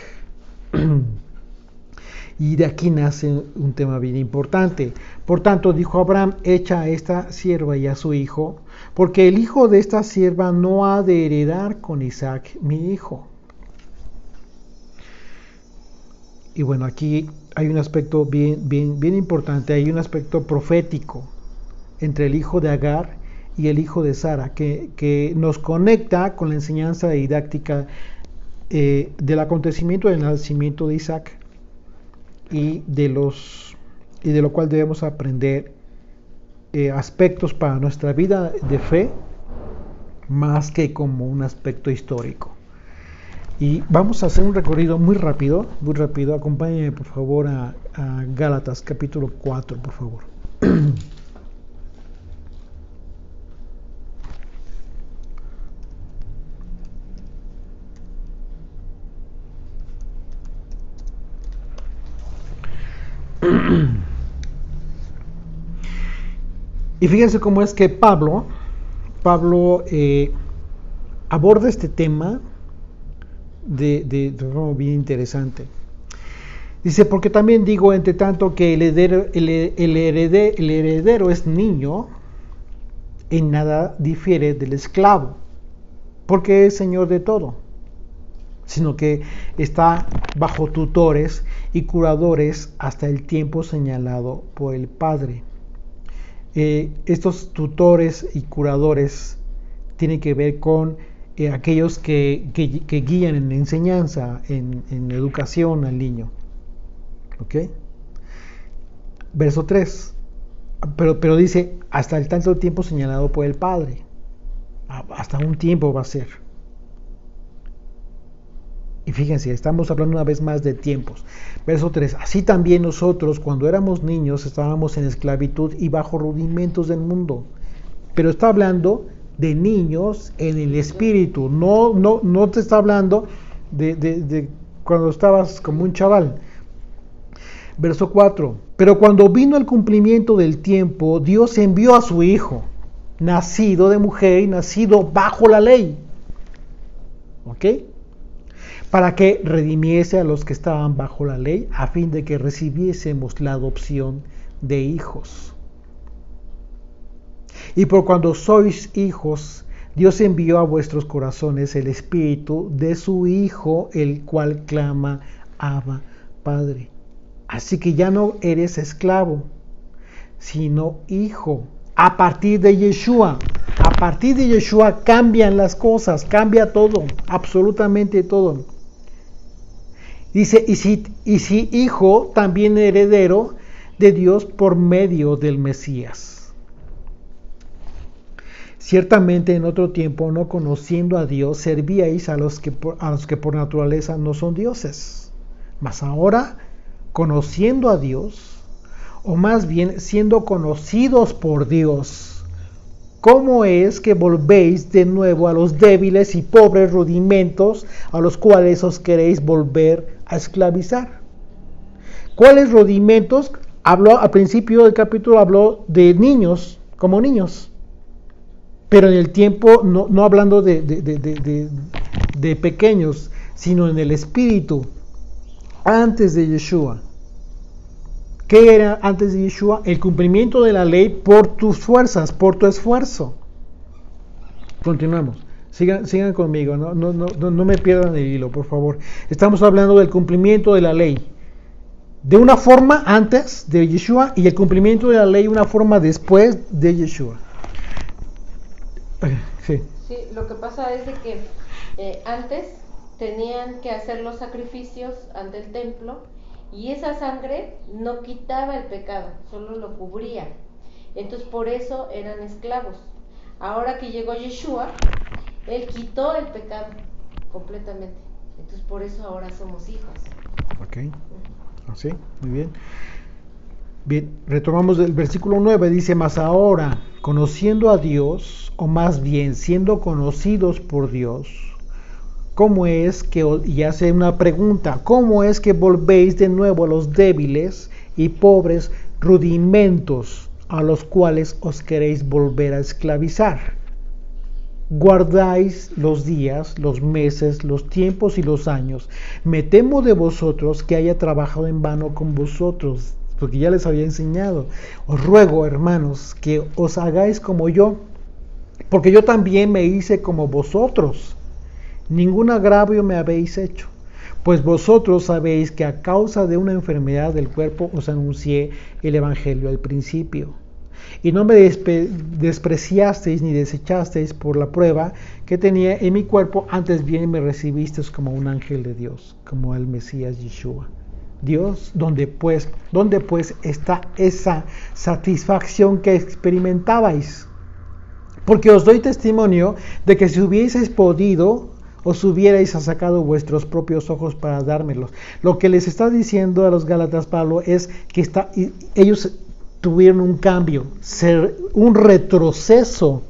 Y de aquí nace un tema bien importante. Por tanto, dijo Abraham, echa a esta sierva y a su hijo, porque el hijo de esta sierva no ha de heredar con Isaac, mi hijo. Y bueno, aquí hay un aspecto bien importante, hay un aspecto profético entre el hijo de Agar y el hijo de Sara, que nos conecta con la enseñanza didáctica del acontecimiento del nacimiento de Isaac y de lo cual debemos aprender aspectos para nuestra vida de fe, más que como un aspecto histórico. Y vamos a hacer un recorrido muy rápido. Acompáñenme por favor a Gálatas capítulo 4, por favor. Y fíjense cómo es que Pablo aborda este tema de forma bien interesante. Dice, porque también digo, entre tanto que el heredero es niño, en nada difiere del esclavo, porque es señor de todo, sino que está bajo tutores y curadores hasta el tiempo señalado por el Padre. Estos tutores y curadores tienen que ver con aquellos que guían en enseñanza, en educación al niño. ¿Ok? Verso 3. Pero dice, hasta el tanto tiempo señalado por el Padre. Hasta un tiempo va a ser. Y fíjense, estamos hablando una vez más de tiempos. Verso 3. Así también nosotros, cuando éramos niños, estábamos en esclavitud y bajo rudimentos del mundo. Pero está hablando de niños en el espíritu. No te está hablando de cuando estabas como un chaval. Verso 4. Pero cuando vino el cumplimiento del tiempo, Dios envió a su Hijo, nacido de mujer y nacido bajo la ley. ¿Ok? Para que redimiese a los que estaban bajo la ley, a fin de que recibiésemos la adopción de hijos. Y por cuando sois hijos, Dios envió a vuestros corazones el Espíritu de su Hijo, el cual clama, Abba, Padre. Así que ya no eres esclavo, sino hijo. A partir de Yeshua cambian las cosas, cambia todo, absolutamente todo. Dice, y si hijo, también heredero de Dios por medio del Mesías. Ciertamente en otro tiempo, no conociendo a Dios, servíais a los que por naturaleza no son dioses. Mas ahora, conociendo a Dios, o más bien siendo conocidos por Dios, ¿cómo es que volvéis de nuevo a los débiles y pobres rudimentos a los cuales os queréis volver a esclavizar? ¿Cuáles rudimentos? Habló al principio del capítulo, habló de niños, como niños. Pero en el tiempo, no hablando de pequeños, sino en el espíritu, antes de Yeshua. ¿Qué era antes de Yeshua? El cumplimiento de la ley por tus fuerzas, por tu esfuerzo. Continuamos. Sigan conmigo, no me pierdan el hilo, por favor. Estamos hablando del cumplimiento de la ley. De una forma antes de Yeshua y el cumplimiento de la ley una forma después de Yeshua. Sí. Sí, lo que pasa es de que antes tenían que hacer los sacrificios ante el templo y esa sangre no quitaba el pecado, solo lo cubría. Entonces por eso eran esclavos. Ahora que llegó Yeshua, Él quitó el pecado completamente. Entonces por eso ahora somos hijos. Ok, así, muy bien. Bien, retomamos el versículo 9, dice, mas ahora, conociendo a Dios, o más bien siendo conocidos por Dios, ¿cómo es que, y hace una pregunta, cómo es que volvéis de nuevo a los débiles y pobres rudimentos a los cuales os queréis volver a esclavizar? Guardáis los días, los meses, los tiempos y los años. Me temo de vosotros que haya trabajado en vano con vosotros, porque ya les había enseñado. Os ruego, hermanos, que os hagáis como yo, porque yo también me hice como vosotros. Ningún agravio me habéis hecho, pues vosotros sabéis que a causa de una enfermedad del cuerpo os anuncié el evangelio al principio. Y no me despreciasteis ni desechasteis por la prueba que tenía en mi cuerpo, antes bien me recibisteis como un ángel de Dios, como el Mesías Yeshua. Dios, ¿dónde pues está esa satisfacción que experimentabais? Porque os doy testimonio de que si hubieseis podido, os hubierais sacado vuestros propios ojos para dármelos. Lo que les está diciendo a los Gálatas Pablo es que ellos tuvieron un cambio, un retroceso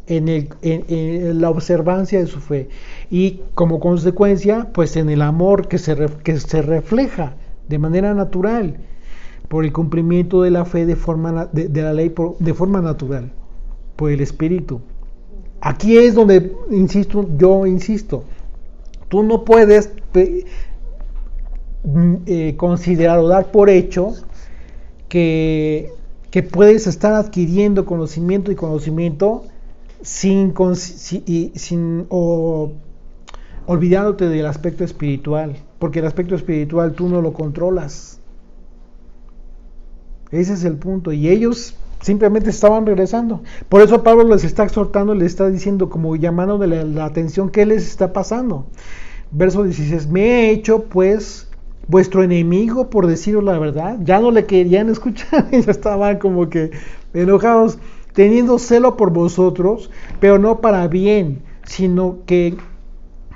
en la observancia de su fe, y como consecuencia, pues en el amor que se refleja de manera natural por el cumplimiento de la fe de la ley de forma natural, por el Espíritu. Aquí es donde yo insisto, tú no puedes considerar o dar por hecho que puedes estar adquiriendo conocimiento olvidándote del aspecto espiritual, porque el aspecto espiritual tú no lo controlas. Ese es el punto, y ellos simplemente estaban regresando. Por eso Pablo les está exhortando, les está diciendo, como llamándole la atención, ¿qué les está pasando? Verso 16, me he hecho pues vuestro enemigo por deciros la verdad. Ya no le querían escuchar, ya estaban como que enojados, teniendo celo por vosotros, pero no para bien, sino que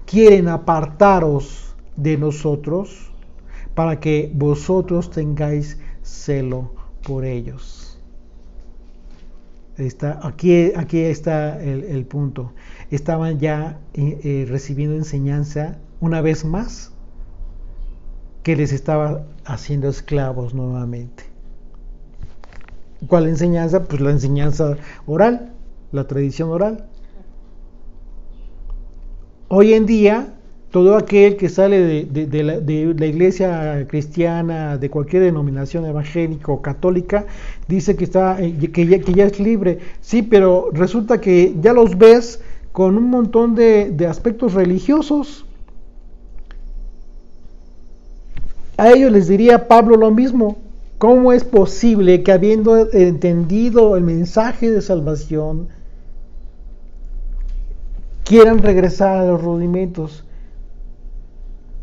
quieren apartaros de nosotros para que vosotros tengáis celo por ellos. Aquí está el punto. Estaban ya recibiendo enseñanza una vez más que les estaba haciendo esclavos nuevamente. ¿Cuál enseñanza? Pues la enseñanza oral, la tradición oral. Hoy en día, todo aquel que sale de la iglesia cristiana, de cualquier denominación evangélica o católica, dice que ya es libre. Sí, pero resulta que ya los ves con un montón de aspectos religiosos. A ellos les diría Pablo lo mismo. ¿Cómo es posible que, habiendo entendido el mensaje de salvación, quieran regresar a los rudimentos?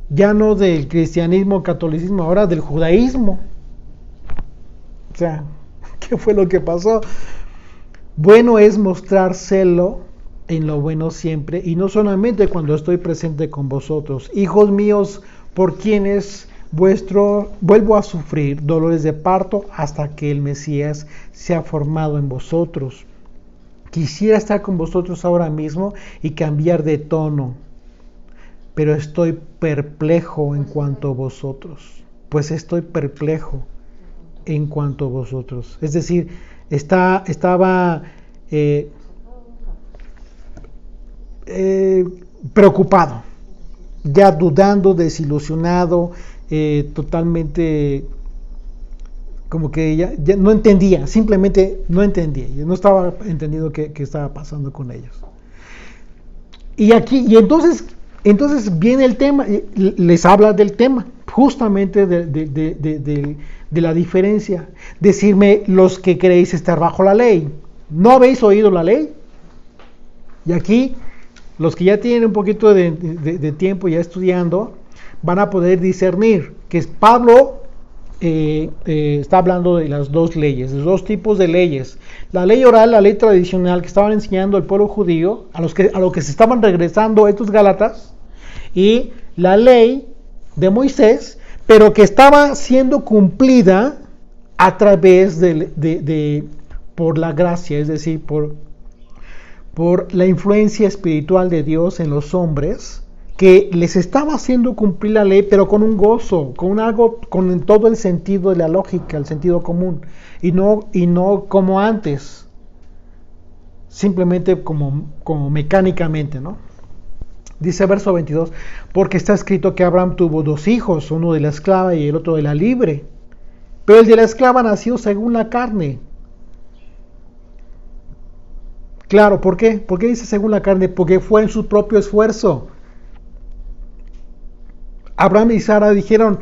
Ya no del cristianismo, catolicismo, ahora del judaísmo. O sea, ¿qué fue lo que pasó? Bueno es mostrar celo en lo bueno siempre, y no solamente cuando estoy presente con vosotros. Hijos míos, por quienes vuelvo a sufrir dolores de parto hasta que el Mesías sea formado en vosotros. Quisiera estar con vosotros ahora mismo y cambiar de tono, pero estoy perplejo en cuanto a vosotros. Pues estoy perplejo en cuanto a vosotros. Es decir, estaba preocupado, ya dudando, desilusionado, totalmente, como que ya no entendía, simplemente no entendía, no estaba entendiendo qué estaba pasando con ellos. Y entonces viene el tema, les habla del tema, justamente de la diferencia. Decirme, los que creéis estar bajo la ley, ¿no habéis oído la ley? Y aquí, los que ya tienen un poquito de tiempo ya estudiando, van a poder discernir que Pablo está hablando de las dos leyes, de dos tipos de leyes. La ley oral, la ley tradicional que estaban enseñando al pueblo judío, a lo que se estaban regresando estos gálatas, y la ley de Moisés, pero que estaba siendo cumplida a través por la gracia, es decir, por la influencia espiritual de Dios en los hombres, que les estaba haciendo cumplir la ley, pero con un gozo, con algo, con todo el sentido de la lógica, el sentido común, y no como antes, simplemente como mecánicamente, ¿no? Dice verso 22, porque está escrito que Abraham tuvo 2 hijos, uno de la esclava y el otro de la libre, pero el de la esclava nació según la carne. Claro, ¿por qué? ¿Por qué dice según la carne? Porque fue en su propio esfuerzo. Abraham y Sara dijeron,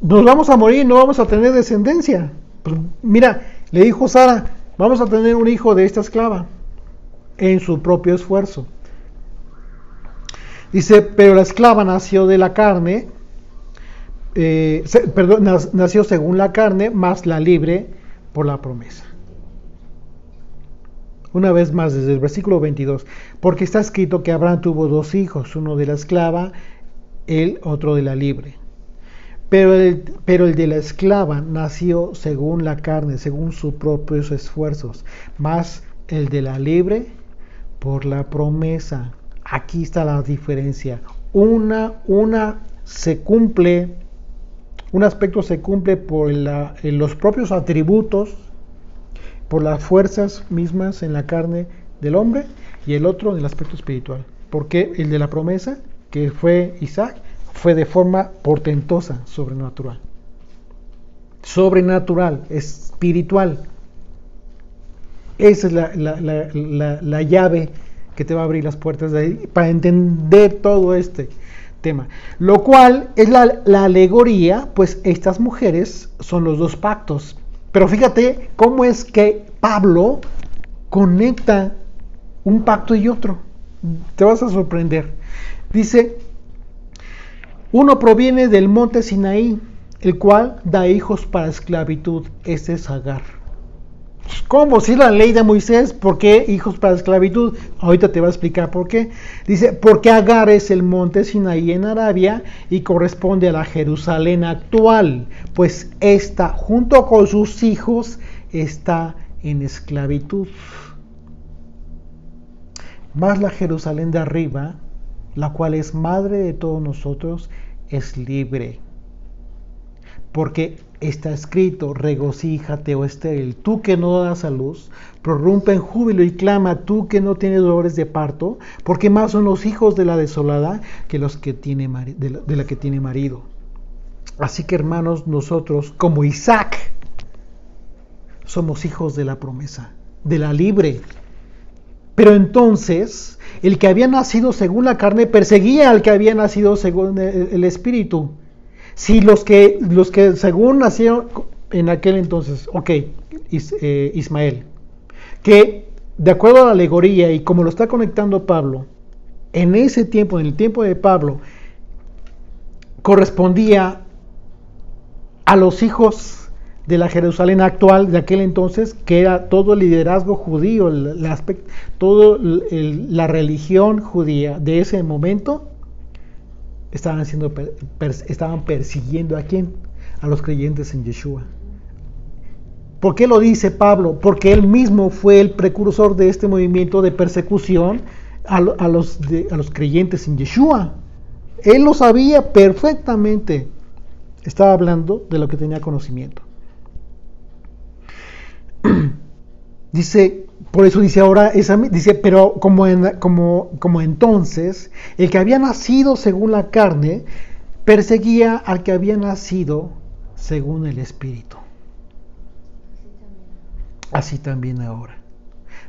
nos vamos a morir, no vamos a tener descendencia. Pues mira, le dijo Sara, vamos a tener un hijo de esta esclava, en su propio esfuerzo. Dice, pero la esclava nació de la carne, nació según la carne, más la libre por la promesa. Una vez más, desde el versículo 22, porque está escrito que Abraham tuvo 2 hijos, uno de la esclava, el otro de la libre. Pero el de la esclava nació según la carne, según sus propios esfuerzos, más el de la libre por la promesa. Aquí está la diferencia. Una se cumple, un aspecto se cumple por los propios atributos, por las fuerzas mismas en la carne del hombre, y el otro en el aspecto espiritual. Porque el de la promesa, que fue Isaac, fue de forma portentosa, sobrenatural. Sobrenatural, espiritual. Esa es la llave que te va a abrir las puertas de ahí para entender todo este tema. Lo cual es la alegoría, pues estas mujeres son los 2 pactos. Pero fíjate cómo es que Pablo conecta un pacto y otro. Te vas a sorprender. Dice, uno proviene del monte Sinaí, el cual da hijos para esclavitud. Este es Agar. ¿Cómo? Si la ley de Moisés, ¿por qué hijos para esclavitud? Ahorita te va a explicar por qué. Dice, porque Agar es el monte Sinaí en Arabia y corresponde a la Jerusalén actual, pues esta, junto con sus hijos, está en esclavitud. Más la Jerusalén de arriba, la cual es madre de todos nosotros, es libre. Porque está escrito, regocíjate, oh estéril, tú que no das a luz, prorrumpe en júbilo y clama, tú que no tienes dolores de parto, porque más son los hijos de la desolada que los que tiene de la que tiene marido. Así que hermanos, nosotros, como Isaac, somos hijos de la promesa, de la libre. Pero entonces, el que había nacido según la carne perseguía al que había nacido según el espíritu. Si los que según nacieron en aquel entonces, Ismael, que de acuerdo a la alegoría y como lo está conectando Pablo, en ese tiempo, en el tiempo de Pablo, correspondía a los hijos de la Jerusalén actual de aquel entonces, que era todo el liderazgo judío, toda la religión judía de ese momento. Estaban persiguiendo ¿a quién? A los creyentes en Yeshua. ¿Por qué lo dice Pablo? Porque él mismo fue el precursor de este movimiento de persecución a los creyentes en Yeshua. Él lo sabía perfectamente. Estaba hablando de lo que tenía conocimiento. Dice, por eso dice ahora, dice, pero como entonces, el que había nacido según la carne, perseguía al que había nacido según el Espíritu. Así también ahora.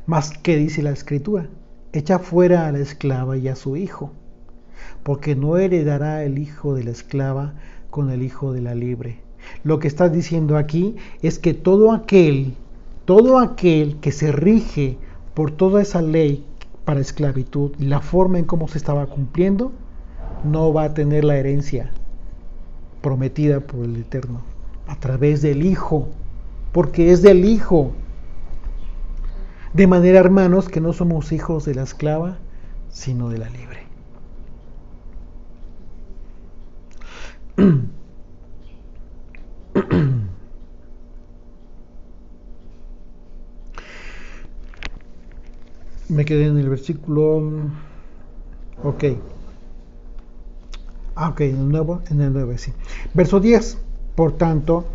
Mas, ¿qué dice la Escritura? Echa fuera a la esclava y a su hijo, porque no heredará el hijo de la esclava con el hijo de la libre. Lo que está diciendo aquí es que todo aquel que se rige por toda esa ley para esclavitud y la forma en cómo se estaba cumpliendo, no va a tener la herencia prometida por el Eterno a través del Hijo, porque es del Hijo. De manera, hermanos, que no somos hijos de la esclava, sino de la libre. Me quedé en el versículo. Ok. Ok, en el 9, sí. Verso 10. Por tanto,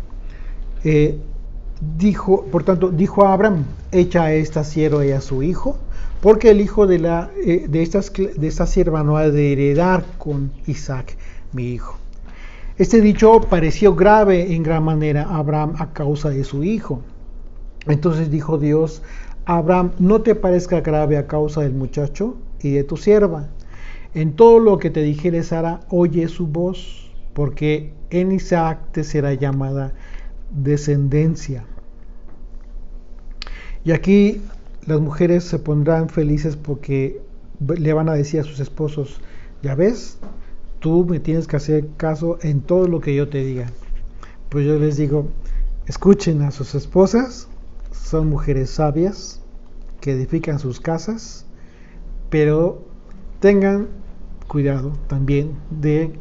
dijo a Abraham: echa a esta sierva y a su hijo, porque el hijo de esta sierva no ha de heredar con Isaac, mi hijo. Este dicho pareció grave en gran manera a Abraham a causa de su hijo. Entonces dijo Dios a Abraham: no te parezca grave a causa del muchacho y de tu sierva. En todo lo que te dijere Sara, oye su voz, porque en Isaac te será llamada descendencia. Y aquí las mujeres se pondrán felices porque le van a decir a sus esposos: ya ves, tú me tienes que hacer caso en todo lo que yo te diga. Pues yo les digo: escuchen a sus esposas, son mujeres sabias que edifican sus casas, pero tengan cuidado también de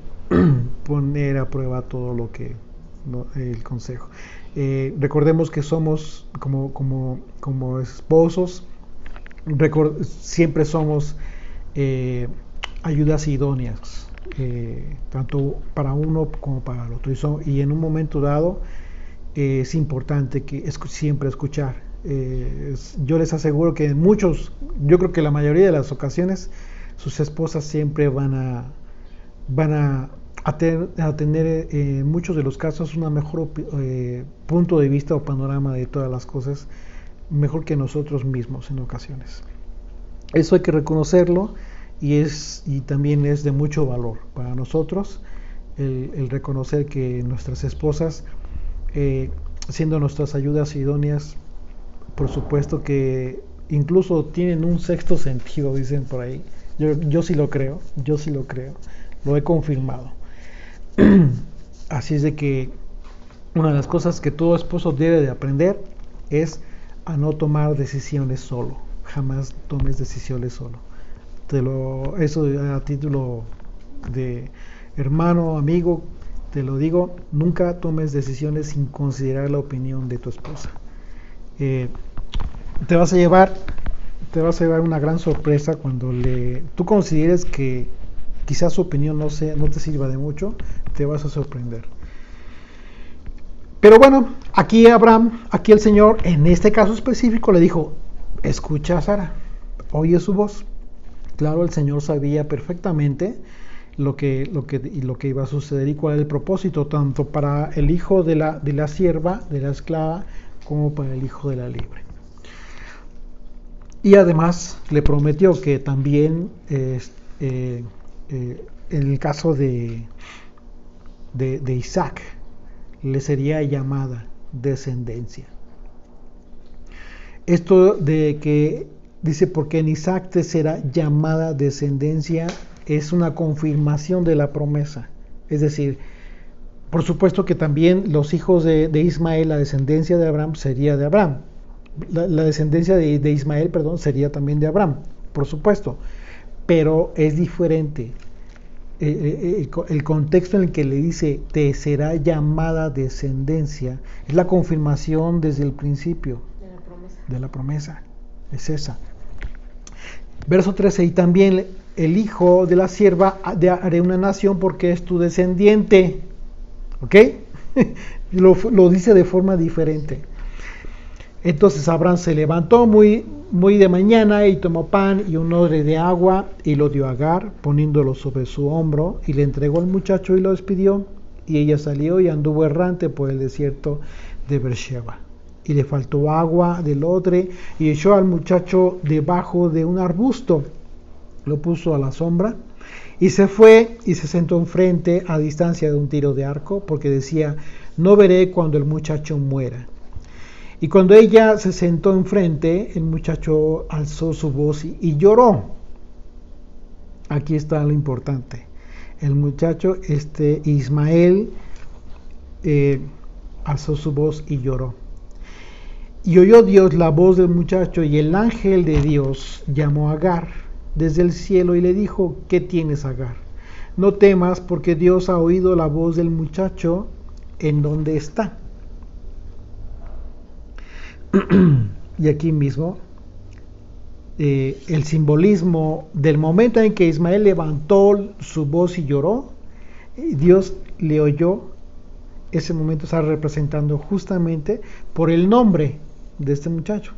poner a prueba todo lo que el consejo. Recordemos que somos como esposos, siempre somos ayudas idóneas, tanto para uno como para el otro, y en un momento dado es importante que siempre escuchar. Yo les aseguro que yo creo que la mayoría de las ocasiones sus esposas siempre van a tener en muchos de los casos una mejor punto de vista o panorama de todas las cosas, mejor que nosotros mismos en ocasiones. Eso hay que reconocerlo, y también es de mucho valor para nosotros el reconocer que nuestras esposas, siendo nuestras ayudas idóneas, por supuesto que incluso tienen un sexto sentido, dicen por ahí. Yo sí lo creo, lo he confirmado. Así es de que una de las cosas que todo esposo debe de aprender es a no tomar decisiones solo. Jamás tomes decisiones solo. Eso a título de hermano, amigo, te lo digo: nunca tomes decisiones sin considerar la opinión de tu esposa. Te vas a llevar una gran sorpresa cuando tú consideres que quizás su opinión no te sirva de mucho. Te vas a sorprender. Pero bueno, aquí el Señor, en este caso específico, le dijo: escucha a Sara, oye su voz. Claro, el Señor sabía perfectamente lo que iba a suceder y cuál era el propósito, tanto para el hijo de la sierva, de la esclava, como para el hijo de la libre. Y además le prometió que también en el caso de Isaac le sería llamada descendencia. Esto de que dice: porque en Isaac te será llamada descendencia, es una confirmación de la promesa. Es decir, por supuesto que también los hijos de Ismael, la descendencia de Abraham, sería de Abraham. La descendencia de Ismael, sería también de Abraham, por supuesto. Pero es diferente. El contexto en el que le dice: te será llamada descendencia, es la confirmación desde el principio de la promesa. Es esa. Verso 13: y también el hijo de la sierva haré una nación, porque es tu descendiente. ¿Ok? Lo dice de forma diferente. Entonces Abraham se levantó muy de mañana y tomó pan y un odre de agua y lo dio a Agar, poniéndolo sobre su hombro, y le entregó al muchacho y lo despidió. Y ella salió y anduvo errante por el desierto de Beersheba. Y le faltó agua del odre, y echó al muchacho debajo de un arbusto, lo puso a la sombra, y se fue y se sentó enfrente, a distancia de un tiro de arco, porque decía: no veré cuando el muchacho muera. Y cuando ella se sentó enfrente, el muchacho alzó su voz y lloró. Aquí está lo importante. El muchacho, Ismael, alzó su voz y lloró. Y oyó Dios la voz del muchacho, y el ángel de Dios llamó a Agar desde el cielo y le dijo: ¿qué tienes, Agar? No temas, porque Dios ha oído la voz del muchacho en donde está. Y aquí mismo el simbolismo del momento en que Ismael levantó su voz y lloró y Dios le oyó. Ese momento está representando justamente por el nombre de este muchacho,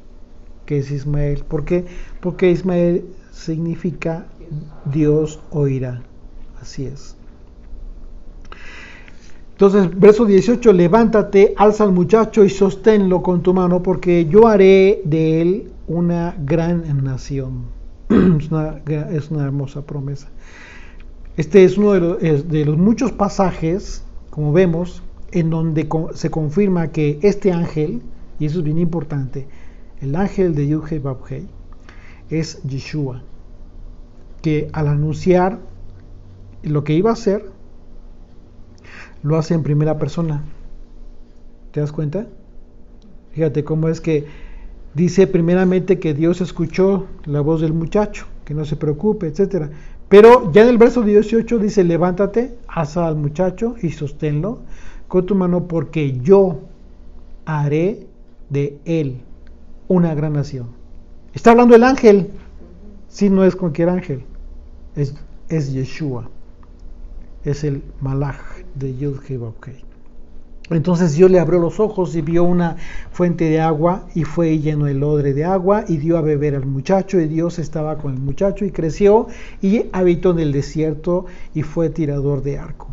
que es Ismael. ¿Por qué? Porque Ismael significa Dios oirá. Así es. Entonces, verso 18, levántate, alza al muchacho y sosténlo con tu mano, porque yo haré de él una gran nación. Es una hermosa promesa. Este es uno de los muchos pasajes, como vemos, en donde se confirma que este ángel, y eso es bien importante, el ángel de Yud-Heh Vav-Heh, es Yeshua, que al anunciar lo que iba a hacer, lo hace en primera persona. ¿Te das cuenta? Fíjate cómo es que dice primeramente que Dios escuchó la voz del muchacho, que no se preocupe, etcétera. Pero ya en el verso 18 dice, levántate, alza al muchacho y sosténlo con tu mano, porque yo haré de él una gran nación. Está hablando el ángel, si no es cualquier ángel, es Yeshua, es el Malach de Yud-Heh Vav-Heh. Entonces Dios le abrió los ojos y vio una fuente de agua, y fue y llenó el odre de agua y dio a beber al muchacho, y Dios estaba con el muchacho y creció y habitó en el desierto y fue tirador de arco,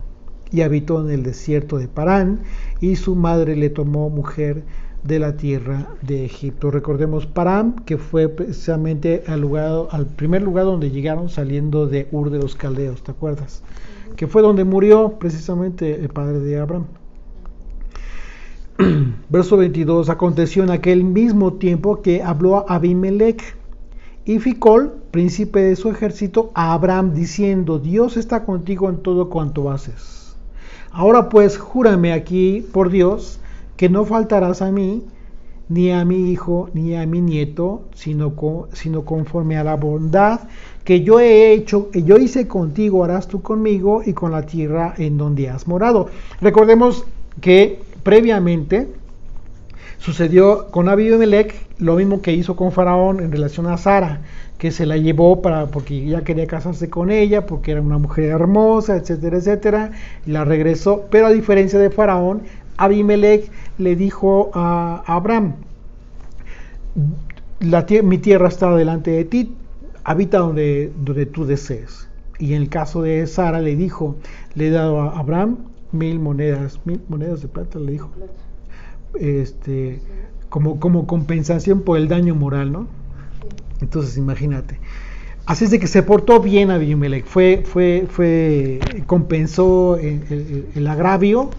y habitó en el desierto de Parán, y su madre le tomó mujer de la tierra de Egipto. Recordemos Parán, que fue precisamente al primer lugar donde llegaron saliendo de Ur de los Caldeos, ¿te acuerdas? Que fue donde murió precisamente el padre de Abraham. Verso 22, aconteció en aquel mismo tiempo que habló a Abimelech y Ficol, príncipe de su ejército, a Abraham, diciendo, Dios está contigo en todo cuanto haces. Ahora pues, júrame aquí por Dios, que no faltarás a mí, ni a mi hijo, ni a mi nieto, sino conforme a la bondad que yo hice contigo, harás tú conmigo y con la tierra en donde has morado. Recordemos que previamente sucedió con Abimelech lo mismo que hizo con Faraón en relación a Sara, que se la llevó porque ya quería casarse con ella, porque era una mujer hermosa, etcétera, etcétera, y la regresó. Pero a diferencia de Faraón, Abimelech le dijo a Abraham, mi tierra está delante de ti, habita donde tú desees. Y en el caso de Sara le he dado a Abraham 1000 monedas de plata, le dijo, como compensación por el daño moral, ¿no? Entonces imagínate. Así es de que se portó bien Abimelech, compensó el agravio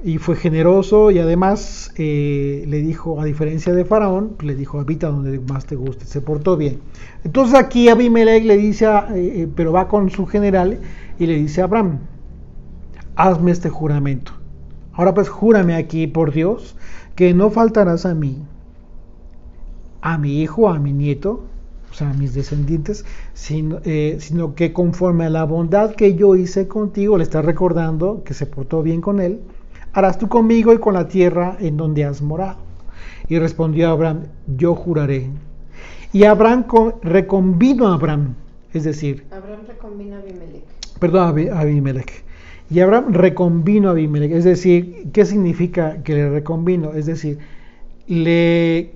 y fue generoso, y además le dijo, a diferencia de Faraón, le dijo, habita donde más te guste, se portó bien. Entonces aquí Abimelech le dice, pero va con su general y le dice a Abraham, hazme este juramento. Ahora pues júrame aquí por Dios que no faltarás a mí, a mi hijo, a mi nieto, o sea, a mis descendientes, sino que conforme a la bondad que yo hice contigo, le está recordando que se portó bien con él, harás tú conmigo y con la tierra en donde has morado. Y respondió Abraham, yo juraré. Y Abraham reconvino a Abraham, es decir, Abraham reconvino a Abimelech. Perdón, a Abimelech. Y Abraham reconvino a Abimelech, es decir, ¿qué significa que le reconvino? Es decir,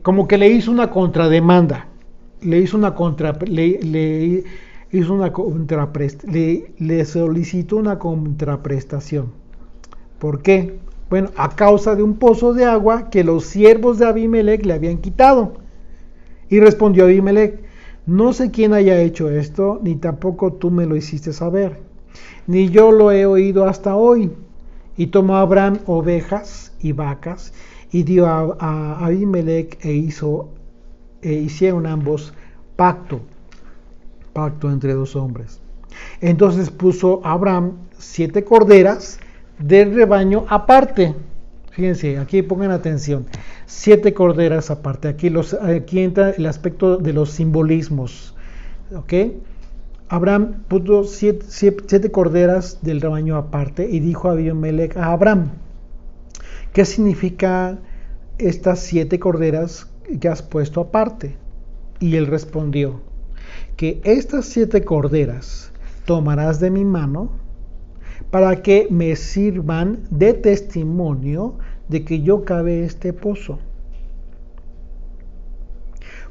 como que le hizo una contrademanda, le solicitó una contraprestación. ¿Por qué? Bueno, a causa de un pozo de agua que los siervos de Abimelech le habían quitado. Y respondió Abimelech, no sé quién haya hecho esto, ni tampoco tú me lo hiciste saber, ni yo lo he oído hasta hoy. Y tomó Abraham ovejas y vacas, y dio a Abimelech, hicieron ambos pacto entre dos hombres. Entonces puso Abraham 7 corderas del rebaño aparte. Fíjense, aquí pongan atención, 7 corderas aparte. Aquí entra el aspecto de los simbolismos, ¿ok? Abraham puso 7 corderas del rebaño aparte, y dijo a Abimelech a Abraham, ¿qué significa estas 7 corderas que has puesto aparte? Y él respondió, que estas 7 corderas tomarás de mi mano, para que me sirvan de testimonio de que yo cavé este pozo.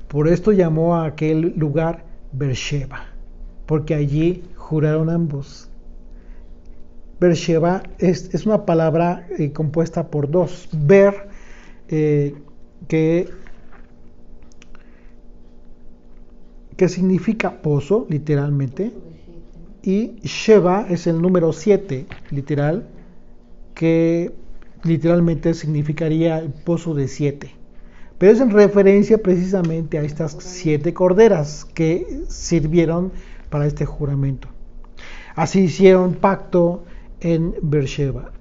Por esto llamó a aquel lugar Beersheba, porque allí juraron ambos. Beersheba es una palabra compuesta por dos. Ber, que significa pozo, literalmente, y Sheba es el número 7, literal, que literalmente significaría el pozo de 7. Pero es en referencia precisamente a estas 7 corderas que sirvieron para este juramento. Así hicieron pacto en Beersheba.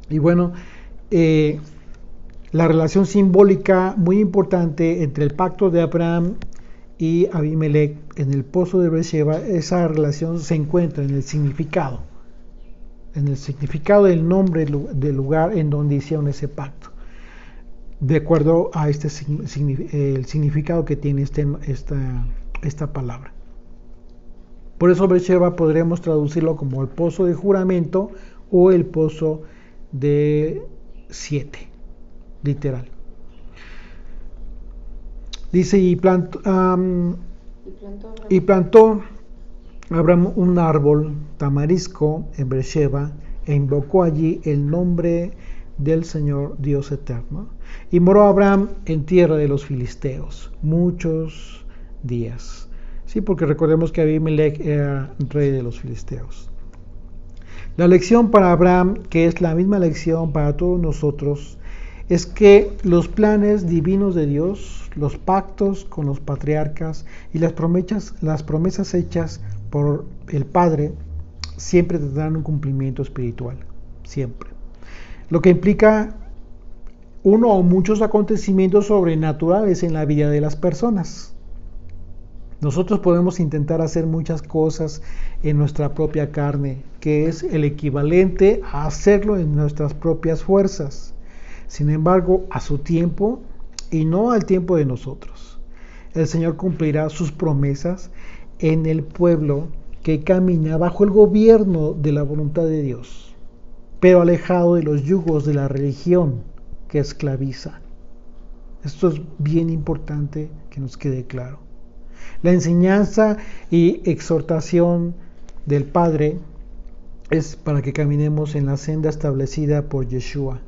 Y bueno, la relación simbólica muy importante entre el pacto de Abraham y Abimelech en el pozo de Beersheba, esa relación se encuentra en el significado del nombre del lugar en donde hicieron ese pacto, de acuerdo a el significado que tiene esta palabra. Por eso Beersheba podremos traducirlo como el pozo de juramento o el pozo de 7, literal. Dice, y plantó Abraham un árbol tamarisco en Beersheba e invocó allí el nombre del Señor Dios eterno. Y moró Abraham en tierra de los filisteos muchos días. Sí, porque recordemos que Abimelech era rey de los filisteos. La lección para Abraham, que es la misma lección para todos nosotros, es que los planes divinos de Dios, los pactos con los patriarcas y las promesas hechas por el Padre siempre tendrán un cumplimiento espiritual, siempre. Lo que implica uno o muchos acontecimientos sobrenaturales en la vida de las personas. Nosotros podemos intentar hacer muchas cosas en nuestra propia carne, que es el equivalente a hacerlo en nuestras propias fuerzas. Sin embargo, a su tiempo y no al tiempo de nosotros, el Señor cumplirá sus promesas en el pueblo que camina bajo el gobierno de la voluntad de Dios, pero alejado de los yugos de la religión que esclaviza. Esto es bien importante que nos quede claro. La enseñanza y exhortación del Padre es para que caminemos en la senda establecida por Yeshua,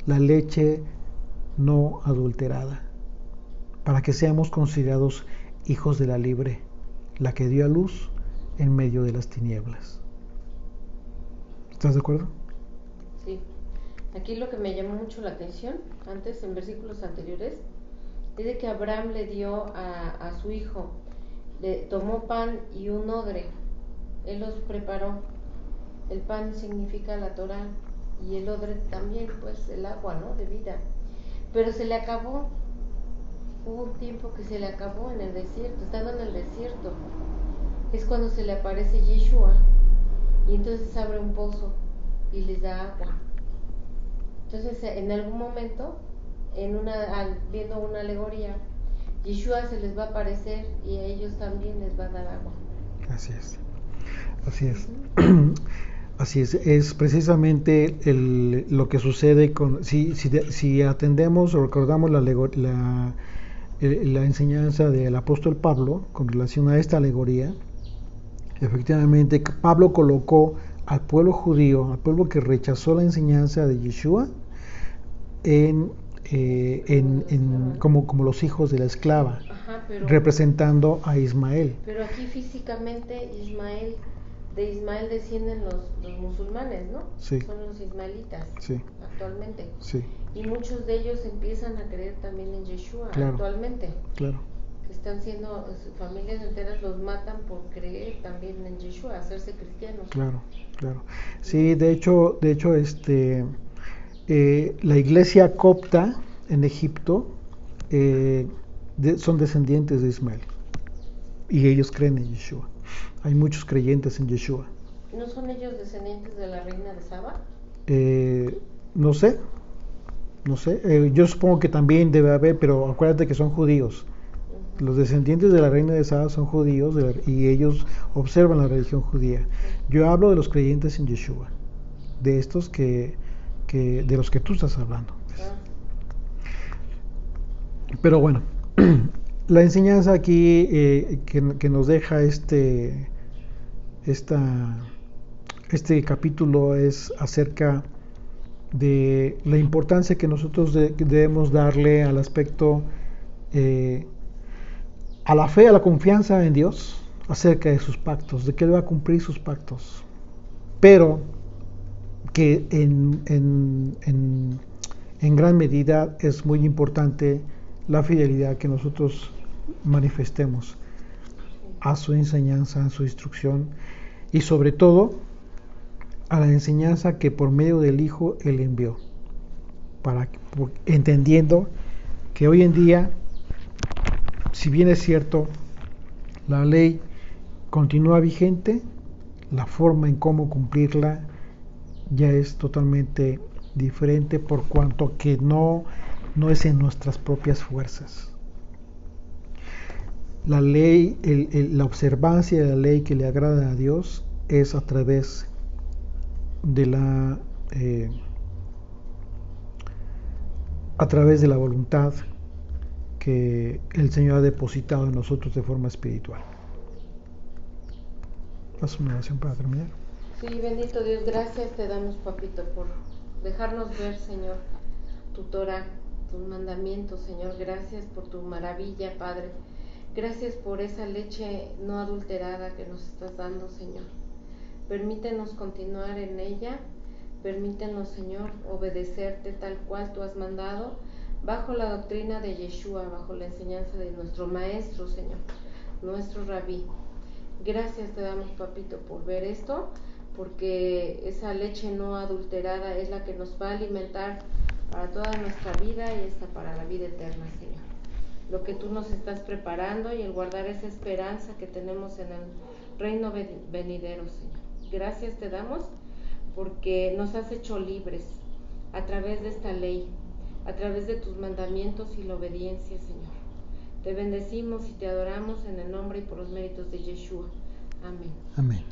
la leche no adulterada, para que seamos considerados hijos de la libre, la que dio a luz en medio de las tinieblas. ¿Estás de acuerdo? Sí. Aquí lo que me llamó mucho la atención, antes en versículos anteriores, es de que Abraham le dio a su hijo, le tomó pan y un odre, él los preparó. El pan significa la Torah y el odre también, pues el agua, ¿no?, de vida. Pero se le acabó, hubo un tiempo que se le acabó en el desierto, estando en el desierto. Es cuando se le aparece Yeshua y entonces abre un pozo y les da agua. Entonces en algún momento, viendo una alegoría, Yeshua se les va a aparecer y a ellos también les va a dar agua. Así es. Así es precisamente lo que sucede si atendemos o recordamos la enseñanza del apóstol Pablo con relación a esta alegoría. Efectivamente, Pablo colocó al pueblo judío, al pueblo que rechazó la enseñanza de Yeshua, como los hijos de la esclava. Ajá, representando a Ismael. Pero aquí físicamente de Ismael descienden los musulmanes, ¿no? Sí. Son los ismaelitas, sí, actualmente. Sí. Y muchos de ellos empiezan a creer también en Yeshua, claro, actualmente. Claro. Que están siendo, familias enteras los matan por creer también en Yeshua, hacerse cristianos. Claro. Sí, de hecho, la iglesia copta en Egipto son descendientes de Ismael y ellos creen en Yeshua. Hay muchos creyentes en Yeshua. ¿No son ellos descendientes de la reina de Saba? No sé. Yo supongo que también debe haber, pero acuérdate que son judíos. Los descendientes de la reina de Saba son judíos y ellos observan la religión judía. Yo hablo de los creyentes en Yeshua, de estos de los que tú estás hablando. Pero bueno, la enseñanza aquí que nos deja este capítulo es acerca de la importancia que nosotros debemos darle al aspecto, a la fe, a la confianza en Dios, acerca de sus pactos, de que Él va a cumplir sus pactos, pero que en gran medida es muy importante la fidelidad que nosotros manifestemos a su enseñanza, a su instrucción y sobre todo a la enseñanza que por medio del Hijo Él envió, entendiendo que hoy en día, si bien es cierto, la ley continúa vigente, la forma en cómo cumplirla ya es totalmente diferente, por cuanto que no es en nuestras propias fuerzas. La ley, la observancia de la ley que le agrada a Dios es a través de la voluntad que el Señor ha depositado en nosotros de forma espiritual. Haz una oración para terminar. Sí, bendito Dios, gracias te damos, papito, por dejarnos ver, Señor, tu Torah, tus mandamientos, Señor. Gracias por tu maravilla, Padre. Gracias por esa leche no adulterada que nos estás dando, Señor. Permítenos continuar en ella. Permítenos, Señor, obedecerte tal cual tú has mandado, bajo la doctrina de Yeshua, bajo la enseñanza de nuestro Maestro, Señor, nuestro Rabí. Gracias te damos, papito, por ver esto, porque esa leche no adulterada es la que nos va a alimentar para toda nuestra vida y hasta para la vida eterna, Señor. Lo que tú nos estás preparando y el guardar esa esperanza que tenemos en el reino venidero, Señor. Gracias te damos porque nos has hecho libres a través de esta ley, a través de tus mandamientos y la obediencia, Señor. Te bendecimos y te adoramos en el nombre y por los méritos de Yeshua. Amén. Amén.